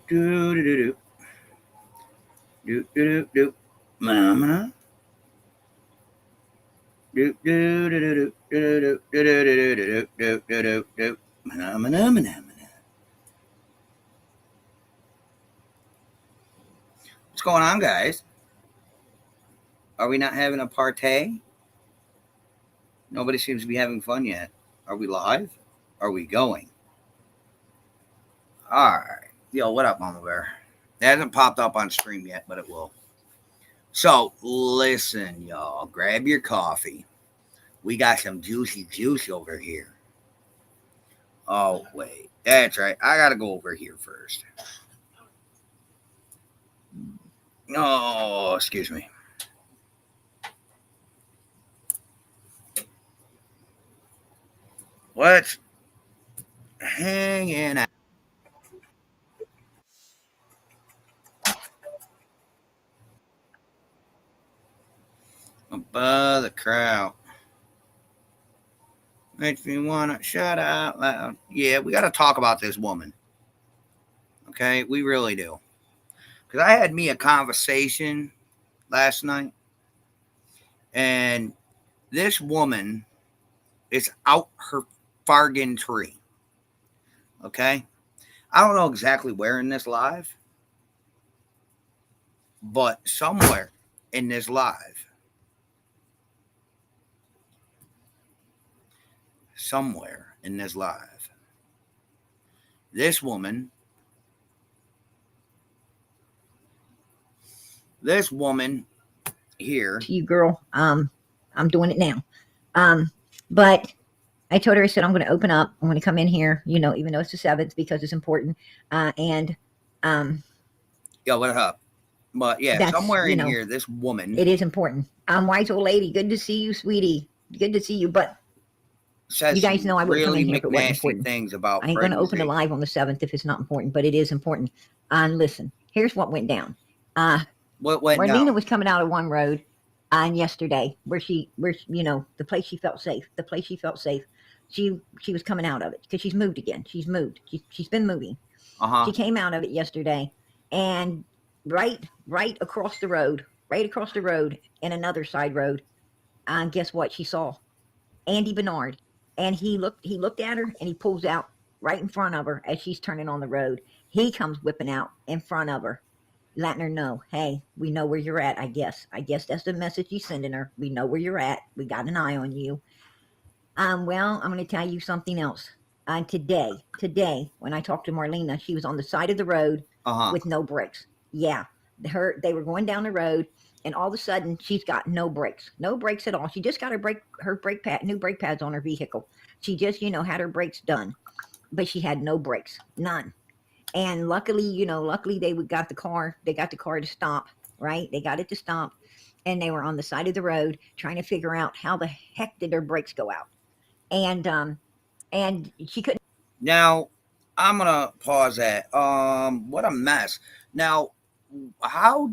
Do do do do do do do. Mana. Do do do do do do do do do do do do do. Mana mana mana mana. What's going on, guys? Are we not having a party? Nobody seems to be having fun yet. Are we live? Are we going? All right. Yo, what up, Mama Bear? It hasn't popped up on stream yet, but it will. So, listen, y'all. Grab your coffee. We got some juicy juice over here. Oh, wait. That's right. I got to go over here first. Oh, excuse me. Let's hang out. Above the crowd. Makes me want to shout out loud. Yeah, we got to talk about this woman. Okay, we really do. Because I had me a conversation last night, and this woman is out her fargan tree. Okay, I don't know exactly where in this live, but somewhere in this live, this woman here. You girl, I'm doing it now. But I told her, I said, I'm going to open up. I'm going to come in here, even though it's the 7th because it's important. Yo, what up? But yeah, somewhere in here, this woman. It is important. Wise old lady. Good to see you, sweetie. Good to see you. But you guys know I wouldn't come in here if it wasn't important. Things about I ain't going to open a live on the 7th if it's not important, but it is important. Listen, here's what went down. What went Marlena down? was coming out of one road yesterday where the place she felt safe. She was coming out of it because she's moved again. She's moved. She's been moving. She came out of it yesterday, and right across the road in another side road, guess what she saw? Andy Bernard. And he looked at her, and he pulls out right in front of her as she's turning on the road. He comes whipping out in front of her, letting her know, hey, we know where you're at. I guess that's the message he's sending her. We know where you're at. We got an eye on you. Well, I'm going to tell you something else. Today, when I talked to Marlena, she was on the side of the road with no brakes. Yeah, they were going down the road, and all of a sudden, she's got no brakes at all. She just got new brake pads on her vehicle. She just, had her brakes done, but she had no brakes, none. And luckily, they got the car to stop, right? They got it to stop, and they were on the side of the road trying to figure out how the heck did their brakes go out. And she couldn't. Now, I'm gonna pause that. What a mess. Now, how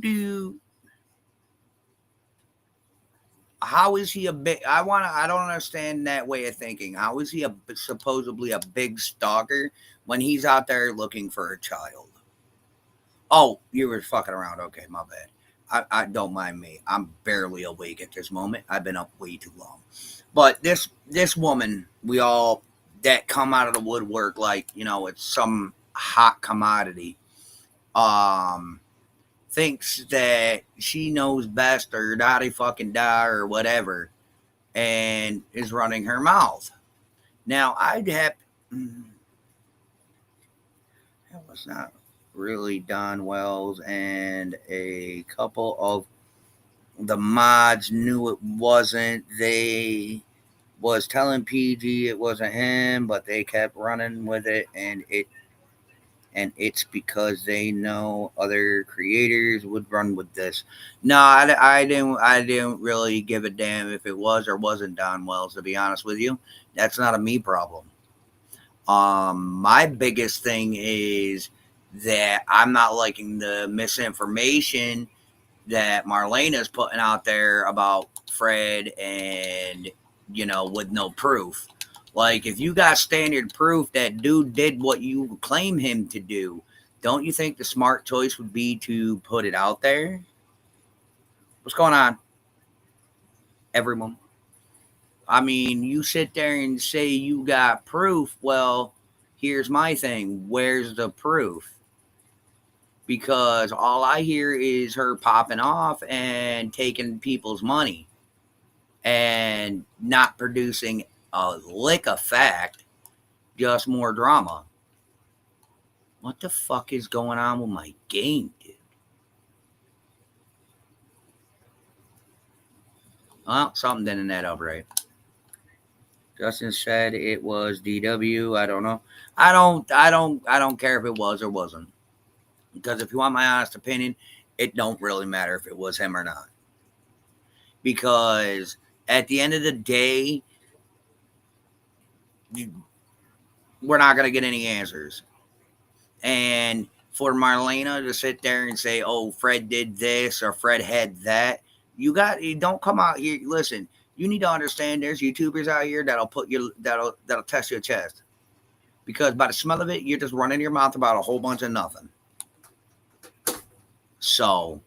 is he a big? I don't understand that way of thinking. How is he supposedly a big stalker when he's out there looking for a child? Oh, you were fucking around. Okay, my bad. I don't mind me. I'm barely awake at this moment. I've been up way too long. But this woman, we all that come out of the woodwork like, it's some hot commodity. Thinks that she knows best or daddy fucking die or whatever, and is running her mouth. Now, that was not really Don Wells, and a couple of the mods knew it wasn't. They was telling PG it wasn't him, but they kept running with it, and it's because they know other creators would run with this. No, I didn't really give a damn if it was or wasn't Don Wells, to be honest with you. That's not a me problem. My biggest thing is that I'm not liking the misinformation that Marlena's putting out there about Fred, and with no proof. Like, if you got standard proof that dude did what you claim him to do, don't you think the smart choice would be to put it out there? What's going on, everyone? I mean, you sit there and say you got proof. Well, here's my thing. Where's the proof? Because all I hear is her popping off and taking people's money and not producing a lick of fact, just more drama. What the fuck is going on with my game, dude? Well, something didn't add up right. Justin said it was DW. I don't know. I don't care if it was or wasn't. Because if you want my honest opinion, it don't really matter if it was him or not. Because at the end of the day, we're not going to get any answers. And for Marlena to sit there and say, "Oh, Fred did this" or "Fred had that," you don't come out here. Listen, you need to understand. There's YouTubers out here that'll test your chest, because by the smell of it, you're just running your mouth about a whole bunch of nothing. So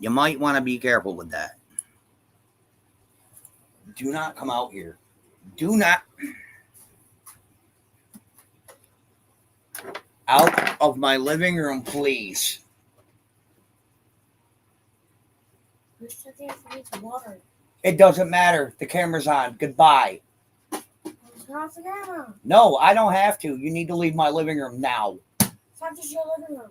you might want to be careful with that. Do not come out here. Do not. Out of my living room, please. It doesn't matter. The camera's on. Goodbye. No, I don't have to. You need to leave my living room now. It's not just your living room.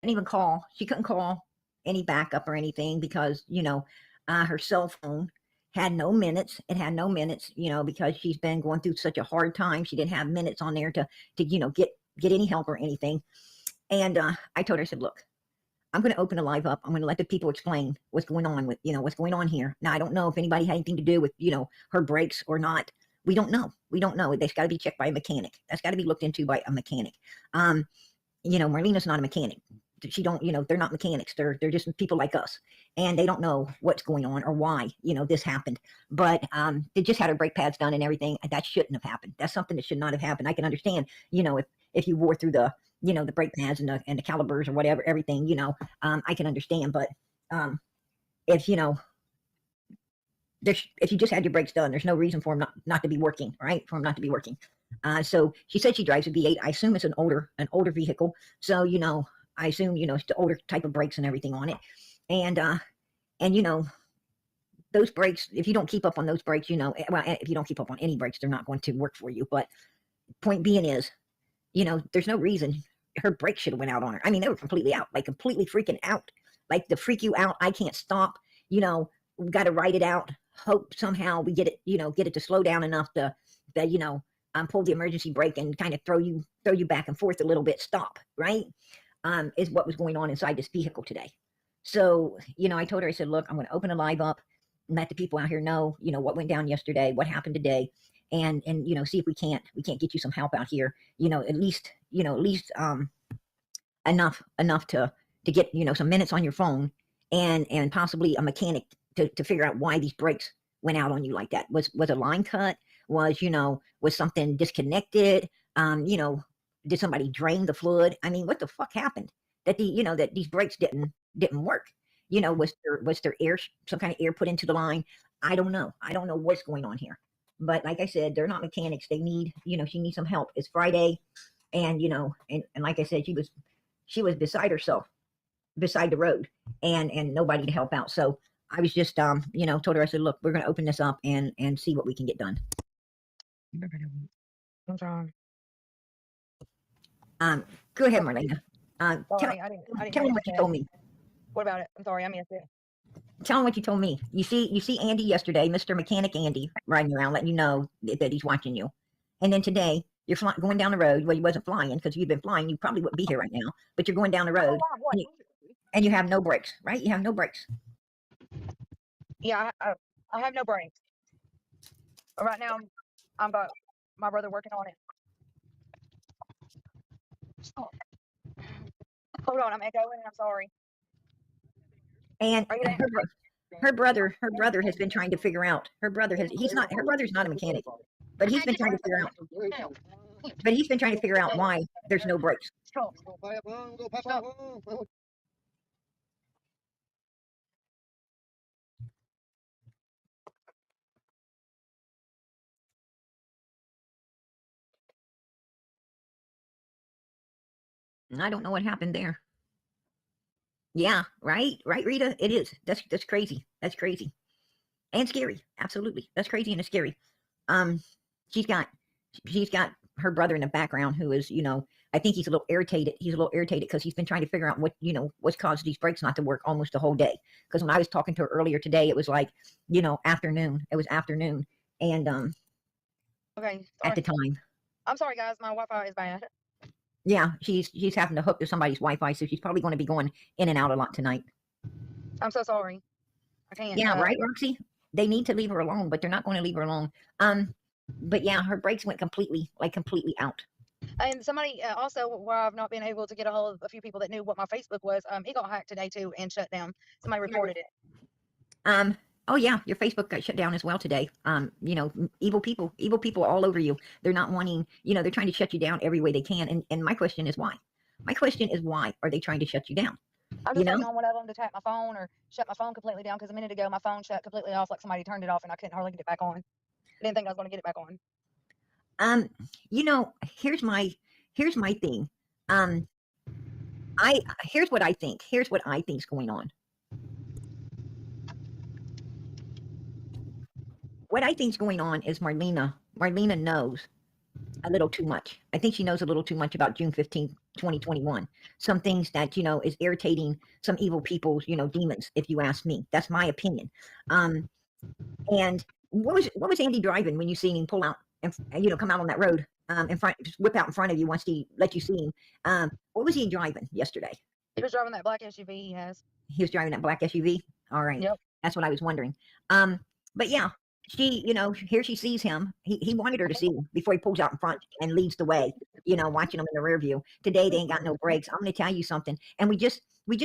Even call. She couldn't call any backup or anything because her cell phone had no minutes. It had no minutes, because she's been going through such a hard time. She didn't have minutes on there to get any help or anything. And I told her, I said, look, I'm going to open a live up. I'm going to let the people explain what's going on with what's going on here. Now I don't know if anybody had anything to do with her breaks or not, We don't know. We don't know. That's got to be checked by a mechanic. That's got to be looked into by a mechanic. Marlena's not a mechanic. She don't, they're not mechanics. They're just people like us, and they don't know what's going on or why, this happened. But they just had her brake pads done and everything. That shouldn't have happened. That's something that should not have happened. I can understand, if you wore through the, the brake pads and the calipers or whatever, everything, I can understand. But if if you just had your brakes done, there's no reason for them not to be working, right? For them not to be working. So she said she drives a V8. I assume it's an older vehicle. So, I assume, it's the older type of brakes and everything on it. And those brakes, if you don't keep up on those brakes, if you don't keep up on any brakes, they're not going to work for you. But point being is, there's no reason her brakes should have went out on her. I mean, they were completely out, like completely freaking out, like to freak you out. I can't stop, we've got to ride it out. Hope somehow we get it to slow down enough that, pull the emergency brake and kind of throw you back and forth a little bit. Stop, right? Is what was going on inside this vehicle today. So, I told her, I said, look, I'm going to open a live up and let the people out here know, what went down yesterday, what happened today, and see if we can't get you some help out here, at least enough to get, some minutes on your phone and possibly a mechanic to figure out why these brakes went out on you like that. Was a line cut? Was something disconnected? Did somebody drain the fluid? I mean, what the fuck happened that that these brakes didn't work? Was there air, some kind of air put into the line? I don't know. I don't know what's going on here. But like I said, they're not mechanics. They need, she needs some help. It's Friday, and and like I said, she was beside herself, beside the road, and nobody to help out. So I was just told her, I said, look, we're going to open this up and see what we can get done. I'm sorry. Go ahead, Marlena. Sorry, I didn't tell hear him what you told me. What about it? I'm sorry, I missed it. Tell him what you told me. You see Andy yesterday, Mr. Mechanic Andy, riding around, letting you know that he's watching you. And then today, you're going down the road. Well, you wasn't flying, because if you'd been flying, you probably wouldn't be here right now. But you're going down the road, and you have no brakes, right? You have no brakes. Yeah, I have no brakes. Right now, I'm got my brother working on it. Hold on, I'm echoing. I'm sorry. And her brother has been trying to figure out. Her brother's not a mechanic, but he's been trying to figure out. But he's been trying to figure out why there's no brakes. And I don't know what happened there. Yeah, right, Rita. It is. That's crazy. That's crazy and scary. Absolutely, that's crazy and it's scary. She's got her brother in the background who is, I think he's a little irritated. He's a little irritated because he's been trying to figure out what's caused these brakes not to work almost the whole day. Because when I was talking to her earlier today, it was like, afternoon. It was afternoon, and okay. Sorry. At the time. I'm sorry, guys. My Wi-Fi is bad. Yeah, she's having to hook to somebody's Wi-Fi, so she's probably going to be going in and out a lot tonight. I'm so sorry. I can't. Yeah, right, Roxy. They need to leave her alone, but they're not going to leave her alone. But yeah, her brakes went completely out. And somebody also, where I've not been able to get a hold of a few people that knew what my Facebook was, it got hacked today too and shut down. Somebody reported it. Oh yeah, your Facebook got shut down as well today. Evil people all over you. They're not wanting, they're trying to shut you down every way they can. And my question is why? My question is why are they trying to shut you down? I'm just waiting on one of them to tap my phone or shut my phone completely down, because a minute ago my phone shut completely off, like somebody turned it off, and I couldn't hardly get it back on. I didn't think I was going to get it back on. Here's my thing. Here's what I think. Here's what I think's going on. What I think's going on is Marlena knows a little too much. I think she knows a little too much about June 15th, 2021. Some things that, is irritating some evil people's, demons, if you ask me. That's my opinion. And what was Andy driving when you seen him pull out and, come out on that road, in front, just whip out in front of you once he let you see him? What was he driving yesterday? He was driving that black SUV he has. He was driving that black SUV? All right. Yep. That's what I was wondering. But yeah, she, here she sees him. He wanted her to see him before he pulls out in front and leads the way, watching him in the rear view. Today they ain't got no brakes. I'm going to tell you something. And we just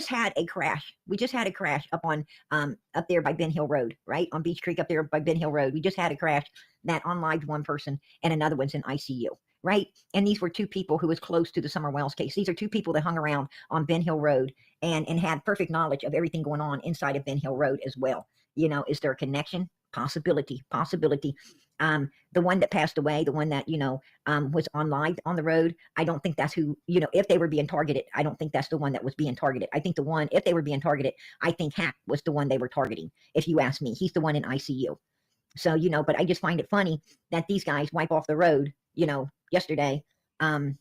had a crash. We just had a crash up on up there by Ben Hill Road, right? On Beach Creek up there by Ben Hill Road. We just had a crash that unlived one person and another one's in ICU. Right. And these were two people who was close to the Summer Wells case. These are two people that hung around on Ben Hill Road and had perfect knowledge of everything going on inside of Ben Hill Road as well. Is there a connection? Possibility. The one that passed away, the one that, was on live on the road, I don't think that's who, if they were being targeted, I don't think that's the one that was being targeted. I think the one, if they were being targeted, I think Hack was the one they were targeting. If you ask me, he's the one in ICU. So, but I just find it funny that these guys wipe off the road, yesterday. And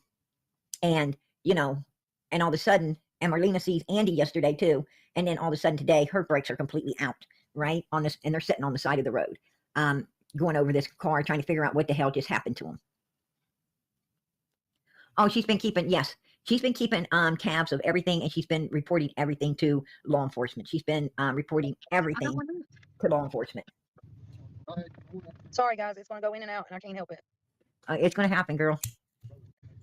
all of a sudden, and Marlena sees Andy yesterday too. And then all of a sudden today, her brakes are completely out, right? On this, and they're sitting on the side of the road, going over this car, trying to figure out what the hell just happened to them. Oh, she's been keeping tabs of everything, and she's been reporting everything to law enforcement. She's been reporting everything to law enforcement. Sorry, guys, it's going to go in and out, and I can't help it. It's going to happen, girl.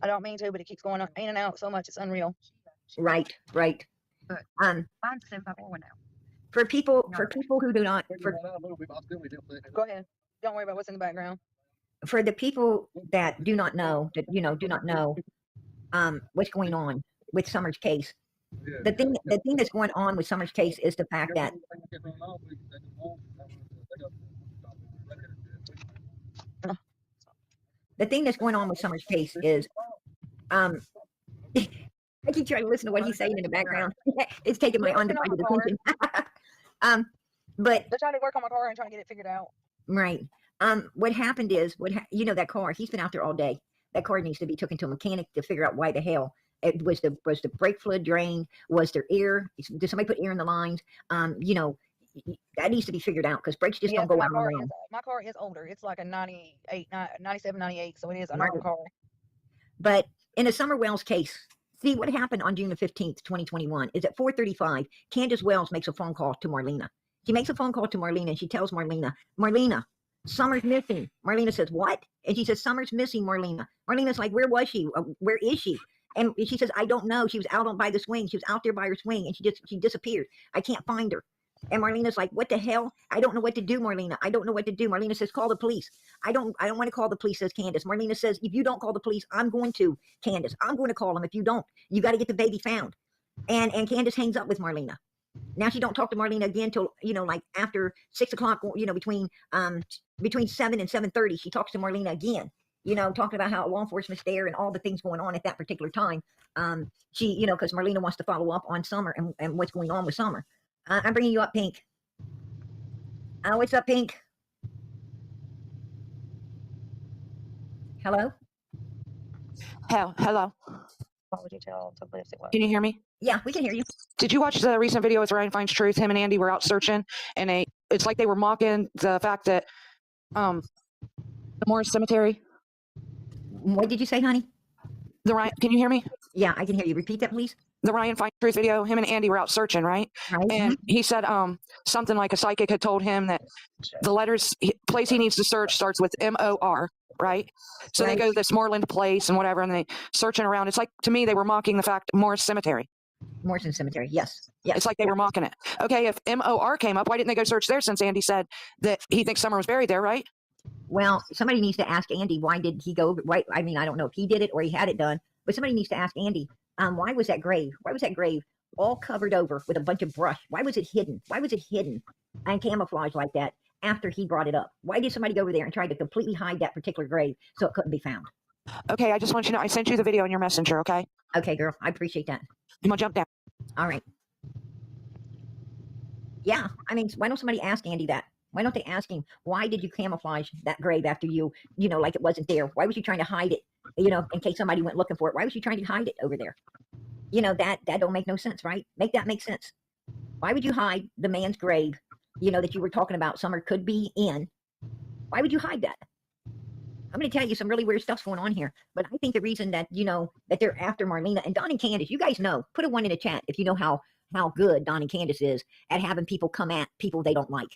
I don't mean to, but it keeps going in and out so much, it's unreal. Right. But mine's 751 now. For people who do not, go ahead. Don't worry about what's in the background. For the people that do not know, what's going on with Summer's case. The thing that's going on with Summer's case is the fact that the thing that's going on with Summer's case is, I keep trying to listen to what he's saying in the background. It's taking my undivided attention. But they're trying to work on my car and trying to get it figured out. Right. What happened is, that car, he's been out there all day. That car needs to be taken to a mechanic to figure out why the hell it was the brake fluid drained. Was there air? Did somebody put air in the lines? That needs to be figured out because brakes just don't go out on their own. My car is older. It's like a 97, 98. So it is an older car. But in the Summer Wells case, see what happened on June the 15th, 2021 is at 4:35, Candace Wells makes a phone call to Marlena. She makes a phone call to Marlena and she tells Marlena, Summer's missing. Marlena says, what? And she says, Summer's missing, Marlena. Marlena's like, where was she? Where is she? And she says, I don't know. She was out by the swing. She was out there by her swing and she disappeared. I can't find her. And Marlena's like, what the hell? I don't know what to do, Marlena. I don't know what to do. Marlena says, call the police. I don't want to call the police, says Candace. Marlena says, if you don't call the police, I'm going to, Candace. I'm going to call them if you don't. You got to get the baby found. And Candace hangs up with Marlena. Now she don't talk to Marlena again till, like after 6 o'clock, between 7 and 7:30, she talks to Marlena again, talking about how law enforcement's there and all the things going on at that particular time. She, because Marlena wants to follow up on Summer and what's going on with Summer. I'm bringing you up, Pink. What's up, Pink? Hello? Hello. What would you tell the police it was? Can you hear me? Yeah, we can hear you. Did you watch the recent video with Ryan Finds Truth? Him and Andy were out searching, and it's like they were mocking the fact that the Morris Cemetery. What did you say, honey? Can you hear me? Yeah, I can hear you. Repeat that, please. The Ryan Finds Truth video, him and Andy were out searching, right? And he said something like a psychic had told him that the place he needs to search starts with M-O-R, right? So they go to this Moreland place and whatever, and they searching around. It's like, to me, they were mocking the fact Morris Cemetery. Morrison Cemetery, yes. It's like they were mocking it. Okay, if M-O-R came up, why didn't they go search there since Andy said that he thinks Summer was buried there, right? Well, somebody needs to ask Andy, why did he go? Why? I mean, I don't know if he did it or he had it done, but somebody needs to ask Andy, why was that grave all covered over with a bunch of brush? Why was it hidden? Why was it hidden and camouflaged like that after he brought it up? Why did somebody go over there and try to completely hide that particular grave so it couldn't be found? Okay, I just want you to know I sent you the video in your messenger, okay? Okay, girl, I appreciate that. You want to jump down? All right. Yeah, I mean, why don't somebody ask Andy that? Why don't they ask him, why did you camouflage that grave after like it wasn't there? Why was you trying to hide it, in case somebody went looking for it? Why was you trying to hide it over there? That don't make no sense, right? Make that make sense. Why would you hide the man's grave, that you were talking about Summer could be in? Why would you hide that? I'm going to tell you some really weird stuff's going on here. But I think the reason that, that they're after Marlena and Don and Candace, you guys know, put a 1 in the chat if you know how good Don and Candace is at having people come at people they don't like.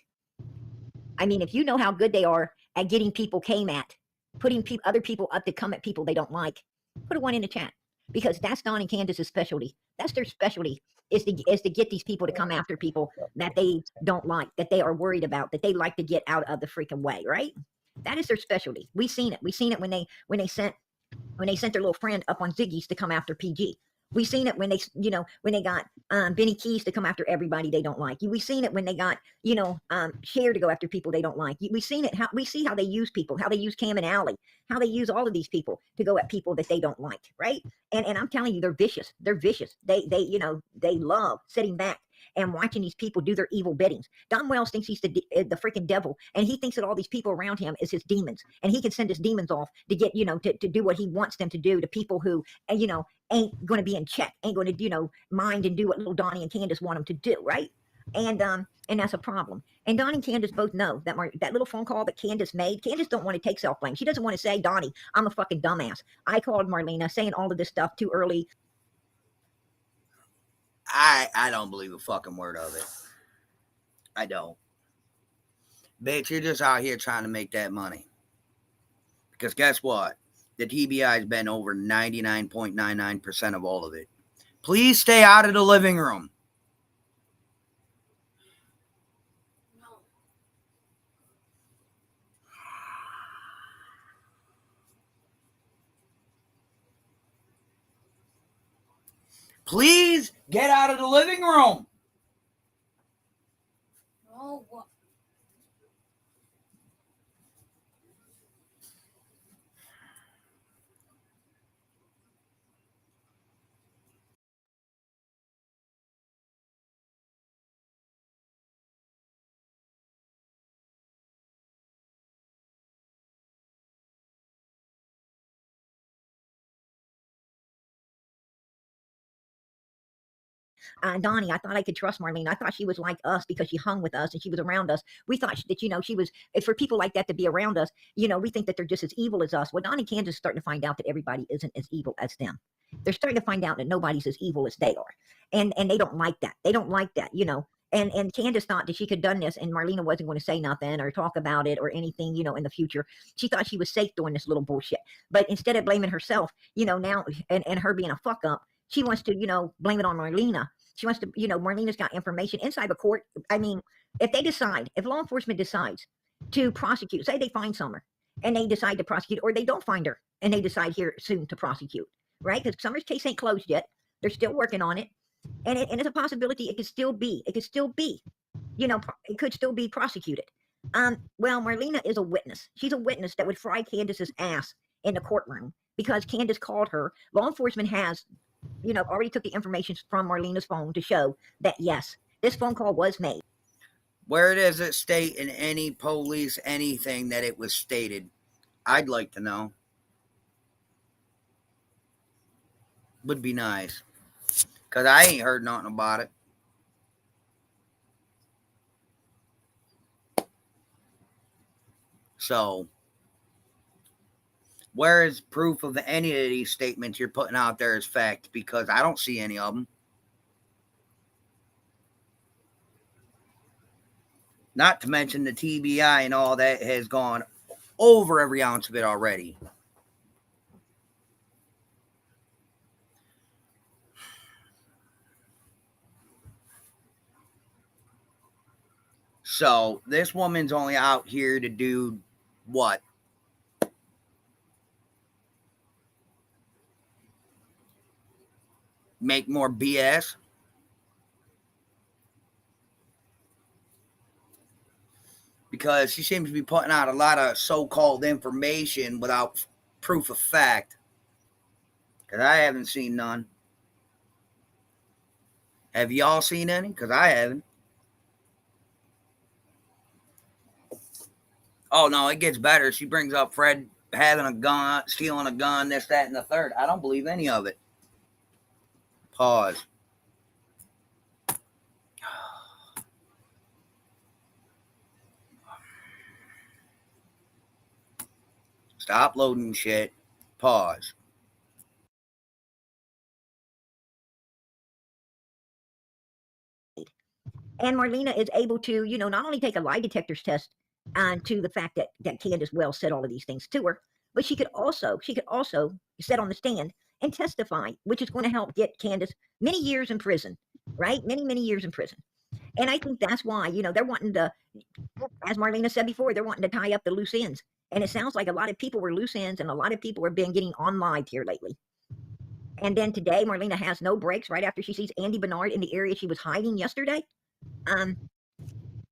I mean, if you know how good they are at getting people came at, putting other people up to come at people they don't like, put a 1 in the chat, because that's Don and Candace's specialty. That's their specialty, is to get these people to come after people that they don't like, that they are worried about, that they like to get out of the freaking way, right? That is their specialty. We've seen it. We've seen it when they sent their little friend up on Ziggy's to come after PG. We've seen it when they got Benny Keys to come after everybody they don't like. We've seen it when they got Cher to go after people they don't like. We've seen it. We see how they use people, how they use Cam and Alley, how they use all of these people to go at people that they don't like, right? And I'm telling you, they're vicious. They're vicious. They love sitting back and watching these people do their evil biddings. Don Wells thinks he's the freaking devil, and he thinks that all these people around him is his demons, and he can send his demons off to get to do what he wants them to do to people who ain't going to be in check, ain't going to mind and do what little Donnie and Candace want them to do, right? And that's a problem. And Donnie and Candace both know that that little phone call that Candace made, Candace don't want to take self blame. She doesn't want to say, Donnie, I'm a fucking dumbass. I called Marlena saying all of this stuff too early. I don't believe a fucking word of it. I don't. Bitch, you're just out here trying to make that money. Because guess what? The TBI has been over 99.99% of all of it. Please stay out of the living room. No. Please get out of the living room. No. Donnie, I thought I could trust Marlena. I thought she was like us because she hung with us and she was around us. We thought that, she was, for people like that to be around us, we think that they're just as evil as us. Well, Donnie and Candace is starting to find out that everybody isn't as evil as them. They're starting to find out that nobody's as evil as they are. And they don't like that. They don't like that, And Candace thought that she could have done this and Marlena wasn't going to say nothing or talk about it or anything, in the future. She thought she was safe doing this little bullshit. But instead of blaming herself, now, and her being a fuck up, she wants to, blame it on Marlena. She wants to, Marlena's got information inside the court. I mean, if law enforcement decides to prosecute, say they find Summer and they decide to prosecute, or they don't find her and they decide here soon to prosecute, right? Because Summer's case ain't closed yet. They're still working on it. And it's a possibility it could still be, it could still be prosecuted. Well, Marlena is a witness. She's a witness that would fry Candace's ass in the courtroom because Candace called her. Law enforcement has already took the information from Marlena's phone to show that, yes, this phone call was made. Where does it state in any police anything that it was stated? I'd like to know. Would be nice. Because I ain't heard nothing about it. So, where is proof of any of these statements you're putting out there as fact? Because I don't see any of them. Not to mention the TBI and all that has gone over every ounce of it already. So, this woman's only out here to do what? Make more BS? Because she seems to be putting out a lot of so-called information without proof of fact. Because I haven't seen none. Have y'all seen any? Because I haven't. Oh, no, it gets better. She brings up Fred having a gun, stealing a gun, this, that, and the third. I don't believe any of it. Pause. Stop loading shit. Pause. And Marlena is able to, not only take a lie detector's test to the fact that Candace Wells said all of these things to her. But she could also sit on the stand and testify, which is going to help get Candace many years in prison, right? Many years in prison. And I think that's why, they're wanting to, as Marlena said before, they're wanting to tie up the loose ends. And it sounds like a lot of people were loose ends, and a lot of people have been getting on live here lately. And then today, Marlena has no breaks right after she sees Andy Bernard in the area she was hiding yesterday.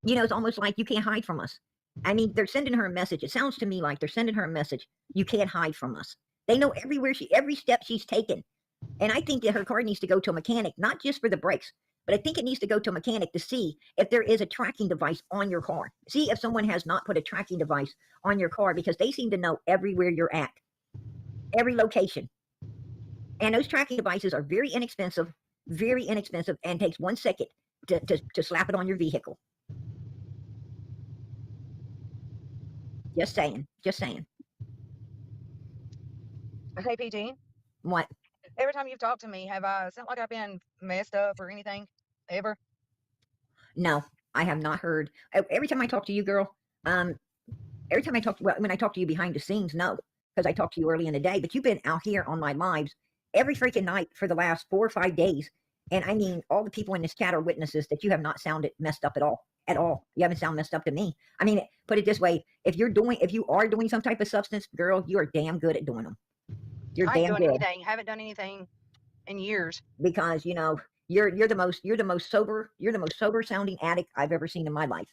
It's almost like you can't hide from us. I mean, they're sending her a message. It sounds to me like they're sending her a message. You can't hide from us. They know every step she's taken. And I think that her car needs to go to a mechanic, not just for the brakes, but I think it needs to go to a mechanic to see if there is a tracking device on your car. See if someone has not put a tracking device on your car, because they seem to know everywhere you're at, every location. And those tracking devices are very inexpensive, and takes 1 second to slap it on your vehicle. Just saying. Hey, PG. What? Every time you've talked to me, have I sound like I've been messed up or anything? Ever? No, I have not heard. Every time I talk to you, girl, every time when I talk to you behind the scenes, no, because I talked to you early in the day, but you've been out here on my lives every freaking night for the last 4 or 5 days. And I mean, all the people in this chat are witnesses that you have not sounded messed up at all. You haven't sounded messed up to me. I mean, put it this way: if you are doing some type of substance, girl, you are damn good at doing them. You're I ain't damn doing good. anything. Haven't done anything in years. Because you're the most sober sounding addict I've ever seen in my life.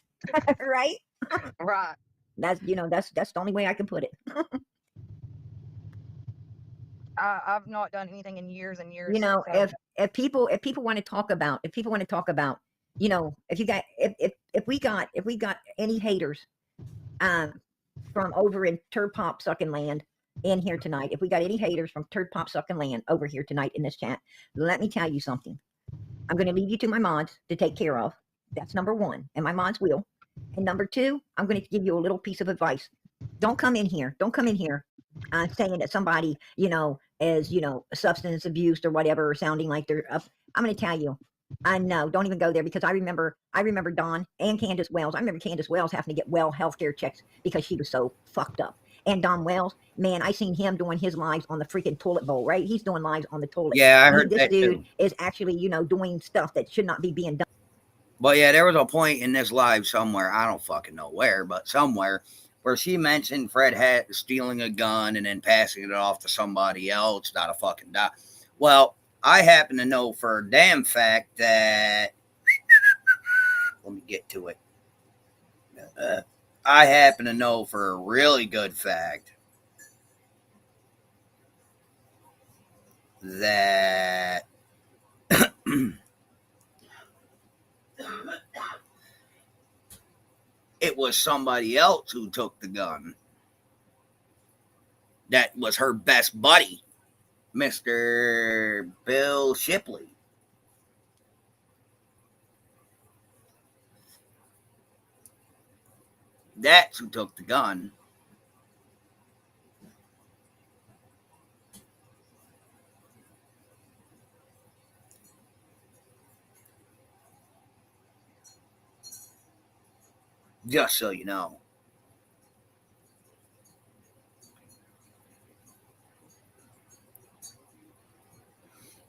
Right? Right. That's that's the only way I can put it. I've not done anything in years and years. So. if people want to talk about, if we got any haters from over in Turd Pop Sucking Land in here tonight, if we got any haters from Turd Pop Sucking Land over here tonight in this chat, let me tell you something. I'm going to leave you to my mods to take care of. That's number one, and my mods will. And number two, I'm going to give you a little piece of advice. Don't come in here saying that somebody, is, substance abused or whatever, or sounding like they're up. I'm going to tell you, I know, don't even go there, because I remember Dawn and Candace Wells. I remember Candace Wells having to get healthcare checks because she was so fucked up. And Don Wells, man, I seen him doing his lives on the freaking toilet bowl, right? He's doing lives on the toilet. Yeah, I heard this that dude too. is actually, doing stuff that should not be being done. But yeah, there was a point in this live somewhere, I don't fucking know where, but somewhere, where she mentioned Fred had stealing a gun and then passing it off to somebody else, not a fucking die. Well, I happen to know for a damn fact that, let me get to it. I happen to know for a really good fact that it was somebody else who took the gun. That was her best buddy, Mr. Bill Shipley. That's who took the gun. Just so you know.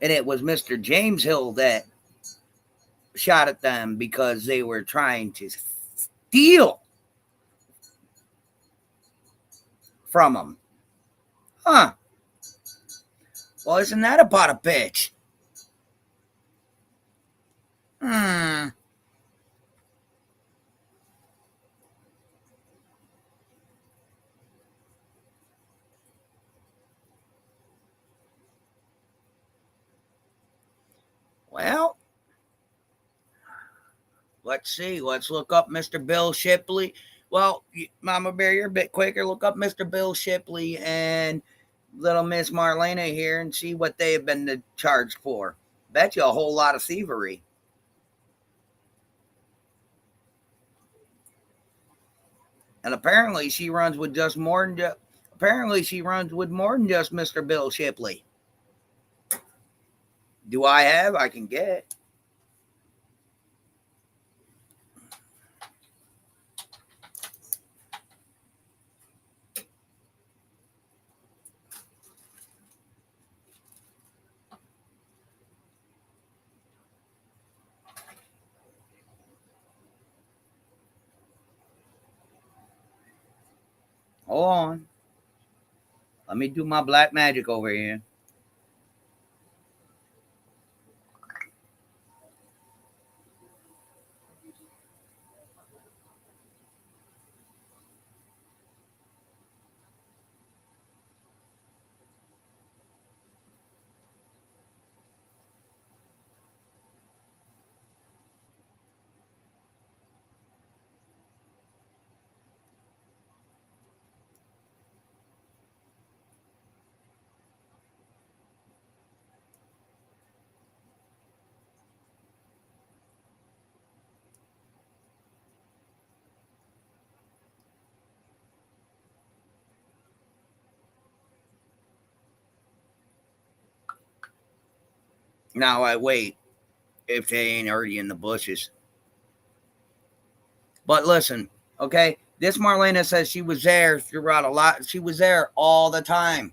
And it was Mr. James Hill that shot at them because they were trying to steal from him. Huh. Well, isn't that about a bitch? Well, let's see. Let's look up Mr. Bill Shipley. Well, Mama Bear, you're a bit quicker. Look up Mr. Bill Shipley and little Miss Marlena here and see what they have been charged for. Bet you a whole lot of thievery. And apparently she runs with just more than just, Mr. Bill Shipley. Do I have? I can get. Hold on. Let me do my black magic over here. Now I wait if they ain't already in the bushes. But listen, okay, this Marlena says she was there throughout a lot. She was there all the time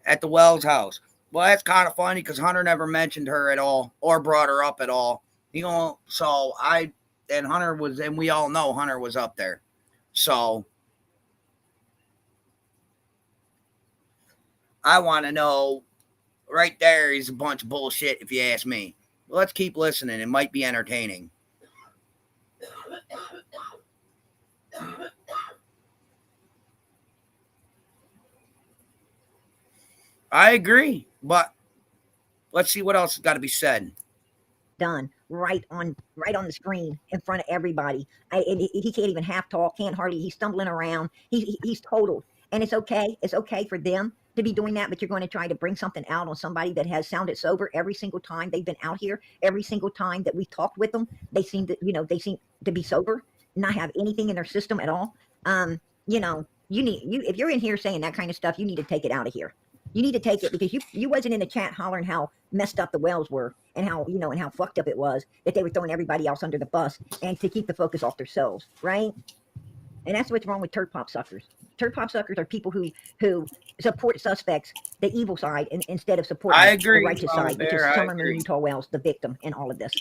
at the Wells house. Well, that's kind of funny because Hunter never mentioned her at all or brought her up at all. And Hunter was, and we all know Hunter was up there. So I want to know right there is a bunch of bullshit if you ask me. Let's keep listening. It might be entertaining. I agree, but let's see what else has got to be said. Done right on the screen in front of everybody. He can't even half talk, can't hardly. He's stumbling around. He's totaled, and it's okay. It's okay for them to be doing that, but you're going to try to bring something out on somebody that has sounded sober every single time they've been out here. Every single time that we talked with them, they seem to be sober, not have anything in their system at all. If you're in here saying that kind of stuff, you need to take it out of here. You need to take it because you wasn't in the chat hollering how messed up the Wells were and how fucked up it was that they were throwing everybody else under the bus and to keep the focus off themselves, right? And that's what's wrong with turd pop suckers. Turd pop suckers are people who support suspects, the evil side, instead of supporting the righteous side, which is Summer Moon Utah Wells, the victim in all of this.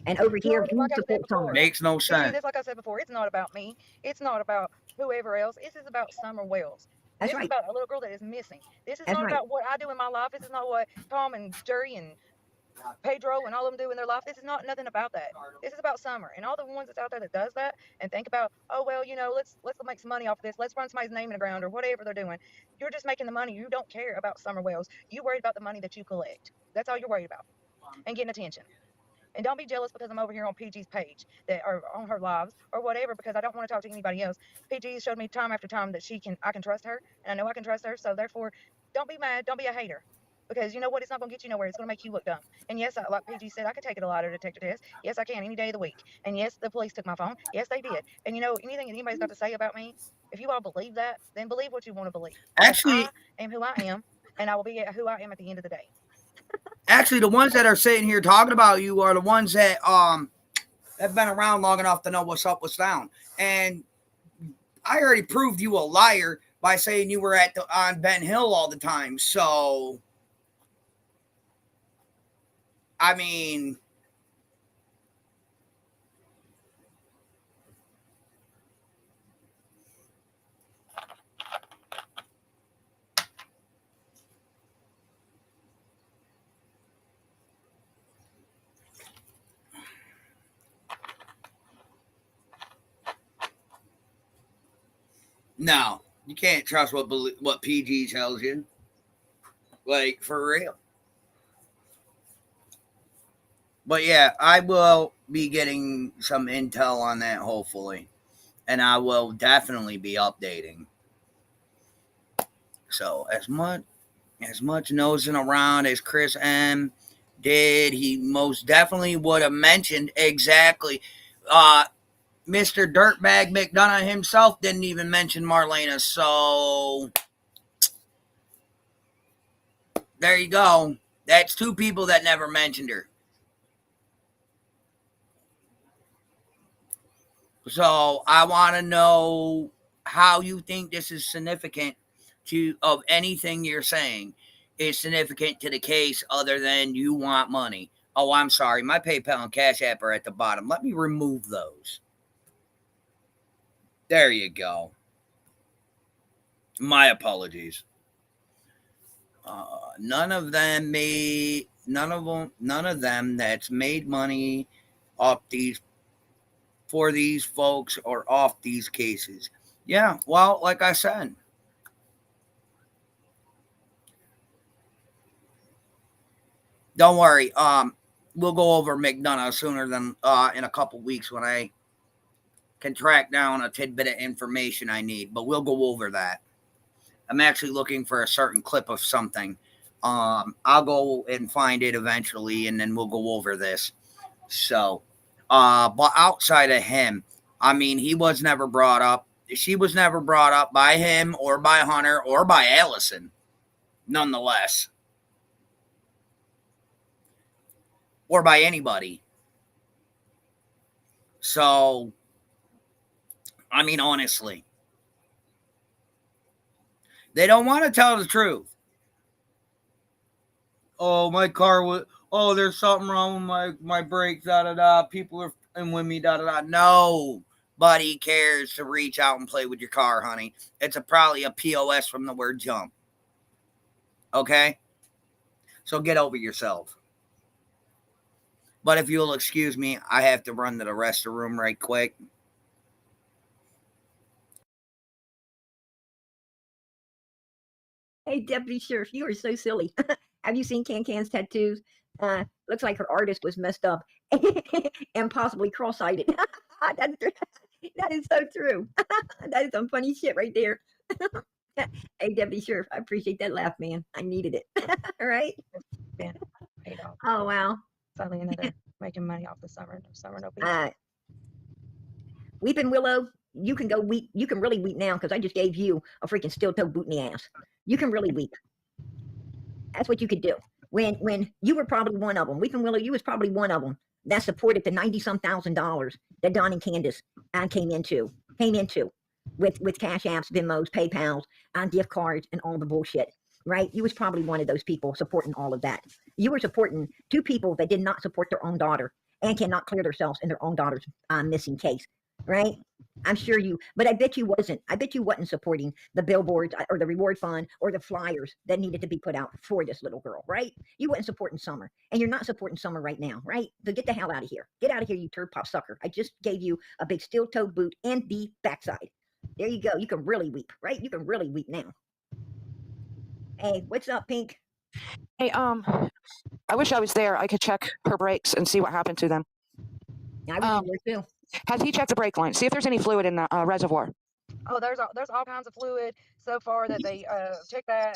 And over here, we support Summer. Makes no sense. Like I said before, it's not about me. It's not about whoever else. This is about Summer Wells. This is about a little girl that is missing. This is not about what I do in my life. This is not what Tom and Jerry and Pedro and all of them do in their life. This is not nothing about that. This is about Summer and all the ones that's out there that does that and think about, oh well, let's make some money off of this. Let's run somebody's name in the ground or whatever they're doing. You're just making the money. You don't care about Summer Wells. You worried about the money that you collect. That's all you're worried about, and getting attention. And don't be jealous because I'm over here on PG's page that are on her lives or whatever, because I don't want to talk to anybody else. PG showed me time after time that I can trust her, and I know I can trust her. So therefore, don't be mad. Don't be a hater. Because you know what? It's not going to get you nowhere. It's going to make you look dumb. And yes, like PG said, I could take it a lie detector test. Yes, I can any day of the week. And yes, the police took my phone. Yes, they did. And anything that anybody's got to say about me, if you all believe that, then believe what you want to believe. Actually, I am who I am, and I will be who I am at the end of the day. Actually, the ones that are sitting here talking about you are the ones that have been around long enough to know what's up, what's down. And I already proved you a liar by saying you were on Ben Hill all the time. So, I mean, no, you can't trust what PG tells you. Like, for real. But yeah, I will be getting some intel on that, hopefully. And I will definitely be updating. So, as much nosing around as Chris M did, he most definitely would have mentioned exactly. Mr. Dirtbag McDonough himself didn't even mention Marlena. So, there you go. That's two people that never mentioned her. So I want to know how you think this is significant of anything you're saying is significant to the case other than you want money. Oh, I'm sorry. My PayPal and Cash App are at the bottom. Let me remove those. There you go. My apologies. None of them that's made money off these for these folks or off these cases. Yeah, well, like I said, don't worry. We'll go over McDonough sooner than in a couple weeks when I can track down a tidbit of information I need. But we'll go over that. I'm actually looking for a certain clip of something. I'll go and find it eventually, and then we'll go over this. So, but outside of him, I mean, he was never brought up. She was never brought up by him or by Hunter or by Allison, nonetheless, or by anybody. So, I mean, honestly, they don't want to tell the truth. Oh, my car was. Oh, there's something wrong with my brakes. Da da da. People are in with me. Da da da. Nobody cares to reach out and play with your car, honey. It's probably a POS from the word jump. Okay, so get over yourself. But if you'll excuse me, I have to run to the restroom right quick. Hey, Deputy Sheriff, you are so silly. Have you seen Can's tattoos? Looks like her artist was messed up and possibly cross-eyed. That is so true. That is some funny shit right there. Hey, Deputy Sheriff, I appreciate that laugh, man. I needed it. All right. Been paid off. Oh wow. Suddenly another making money off the summer. No peace. Weeping Willow, you can go weep. You can really weep now because I just gave you a freaking steel-toe boot in the ass. You can really weep. That's what you could do. When you were probably one of them. Weeping Willow, you was probably one of them that supported the $90-some thousand that Don and Candace came into with Cash Apps, Venmos, PayPals, gift cards, and all the bullshit. Right? You was probably one of those people supporting all of that. You were supporting two people that did not support their own daughter and cannot clear themselves in their own daughter's missing case. Right? I'm sure you, but I bet you wasn't. I bet you wasn't supporting the billboards or the reward fund or the flyers that needed to be put out for this little girl, right? You wasn't supporting Summer, and you're not supporting Summer right now, right? So get the hell out of here. Get out of here, you turd pop sucker. I just gave you a big steel toe boot and the backside. There you go. You can really weep, right? You can really weep now. Hey, what's up, Pink? Hey, I wish I was there. I could check her brakes and see what happened to them. I was there too. Has he checked the brake line? See if there's any fluid in the reservoir. Oh, there's all kinds of fluid so far that they checked that.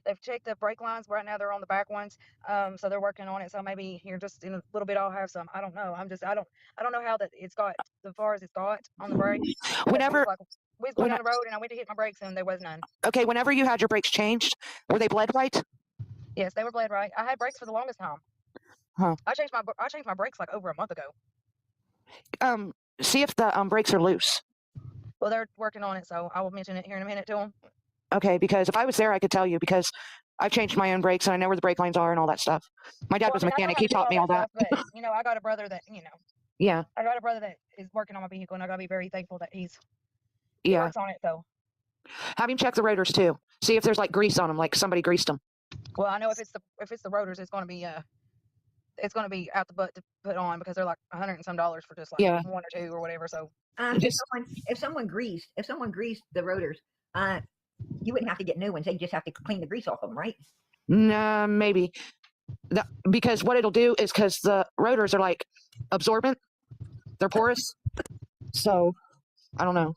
They've checked the brake lines. Right now they're on the back ones. So they're working on it. So maybe here just in a little bit I'll have some. I don't know. I don't know how that it's got as far as it's got on the brakes. Whenever we was going down the road and I went to hit my brakes and there was none. Okay, whenever you had your brakes changed, were they bled right? Yes, they were bled right. I had brakes for the longest time. Huh. I changed my brakes like over a month ago. See if the brakes are loose. Well, they're working on it, so I will mention it here in a minute to them. Okay, because if I was there, I could tell you because I've changed my own brakes and I know where the brake lines are and all that stuff. My dad was a mechanic. He taught me all that. Stuff, but, I got a brother that, Yeah. I got a brother that is working on my vehicle, and I got to be very thankful that he works on it, so. Have him check the rotors, too. See if there's, like, grease on them, like somebody greased them. Well, I know if it's the rotors, it's going to be out the butt to put on because they're like $100 and some for just like one or two or whatever. So if someone greased the rotors, you wouldn't have to get new ones. They just have to clean the grease off them, right? Nah, maybe. Because what it'll do is because the rotors are like absorbent, they're porous. So I don't know.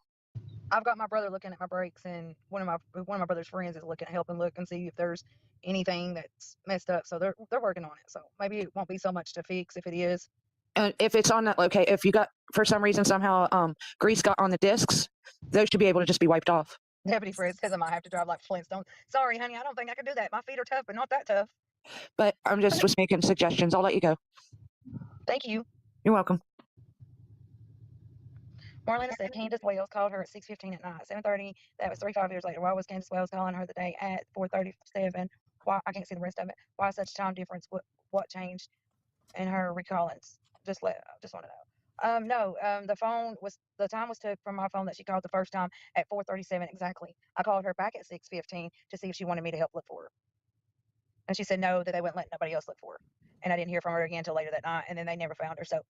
I've got my brother looking at my brakes, and one of my brother's friends is helping look and see if there's anything that's messed up. So they're working on it. So maybe it won't be so much to fix if it is. If it's on that, okay, if you got for some reason somehow grease got on the discs, those should be able to just be wiped off. Deputy Fred says I might have to drive like Flintstone. Sorry, honey, I don't think I can do that. My feet are tough, but not that tough. But I'm just was making suggestions. I'll let you go. Thank you. You're welcome. Marlena said Candace Wells called her at 6:15 at night. 7:30. That was 5 years later. Why was Candace Wells calling her the day at 4:37? Why? I can't see the rest of it. Why such time difference? What changed in her recallings? Just want to know. No. The time was took from my phone that she called the first time at 4:37 exactly. I called her back at 6:15 to see if she wanted me to help look for her, and she said no, that they wouldn't let nobody else look for her. And I didn't hear from her again until later that night, and then they never found her. So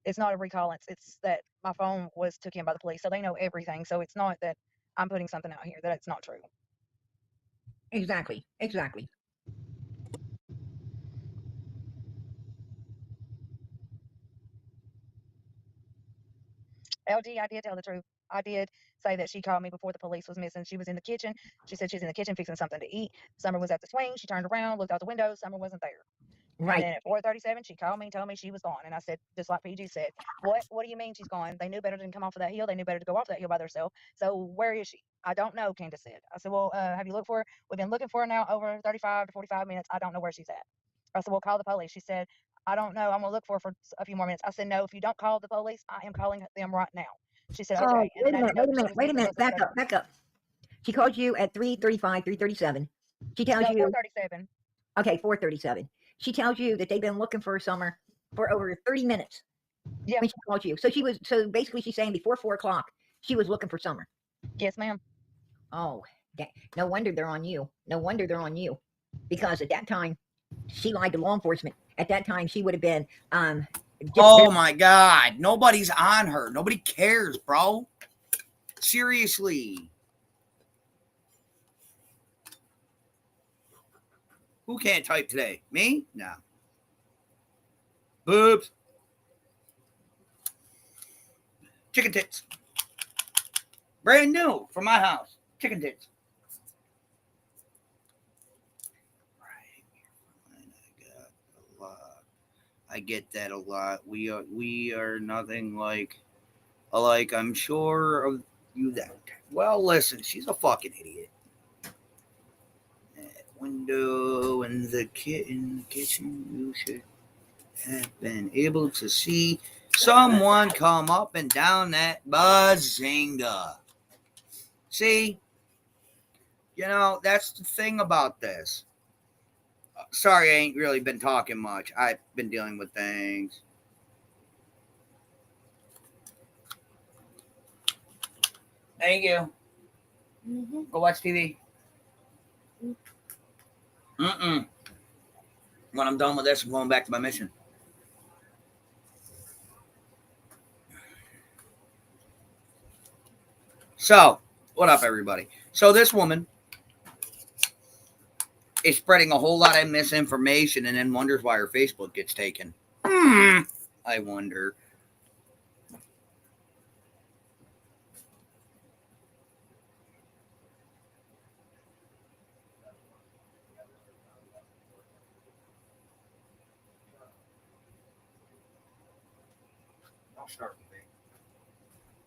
it's not a recall. It's that my phone was took in by the police, so they know everything. So it's not that I'm putting something out here that it's not true. Exactly. Exactly. LG, I did tell the truth. I did say that she called me before the police was missing. She was in the kitchen. She said she's in the kitchen fixing something to eat. Summer was at the swing. She turned around, looked out the window. Summer wasn't there. And Right. then at 4:37, she called me and told me she was gone. And I said, just like PG said, what do you mean she's gone? They knew better than come off of that hill. They knew better to go off that hill by themselves. So where is she? I don't know, Candace said. I said, well, have you looked for her? We've been looking for her now over 35 to 45 minutes. I don't know where she's at. I said, well, call the police. She said, I don't know. I'm going to look for her for a few more minutes. I said, no, if you don't call the police, I am calling them right now. She said, Oh, okay. And then I didn't know that she was wait a missing. minute. Back up. Back up. She called you at 3:35, 3:37. She tells No, you 4:37. Okay, 4:37. She tells you that they've been looking for Summer for over 30 minutes. Yeah. When she called you. So basically she's saying before 4 o'clock, she was looking for Summer. Yes, ma'am. Oh, no wonder they're on you. No wonder they're on you. Because at that time, she lied to law enforcement. At that time, she would have been oh my God. Nobody's on her. Nobody cares, bro. Seriously. Who can't type today? Me? No. Boobs. Chicken tits. Brand new from my house. Chicken tits. I get that a lot. We are nothing like I'm sure of you that. Well, listen, she's a fucking idiot. That window in the kitchen, you should have been able to see someone come up and down that bazinga. See, that's the thing about this. Sorry, I ain't really been talking much. I've been dealing with things. Thank you. Mm-hmm. Go watch TV. Mm-mm. When I'm done with this, I'm going back to my mission. So, what up, everybody? So this woman is spreading a whole lot of misinformation and then wonders why her Facebook gets taken. I wonder.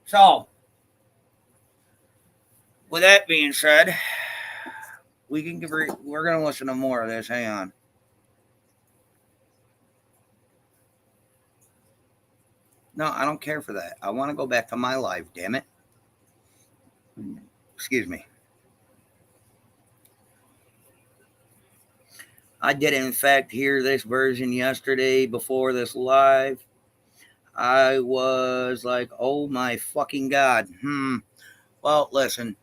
So, with that being said, we're going to listen to more of this. Hang on. No, I don't care for that. I want to go back to my life, damn it. Excuse me. I did, in fact, hear this version yesterday before this live. I was like, oh my fucking God. Well, listen,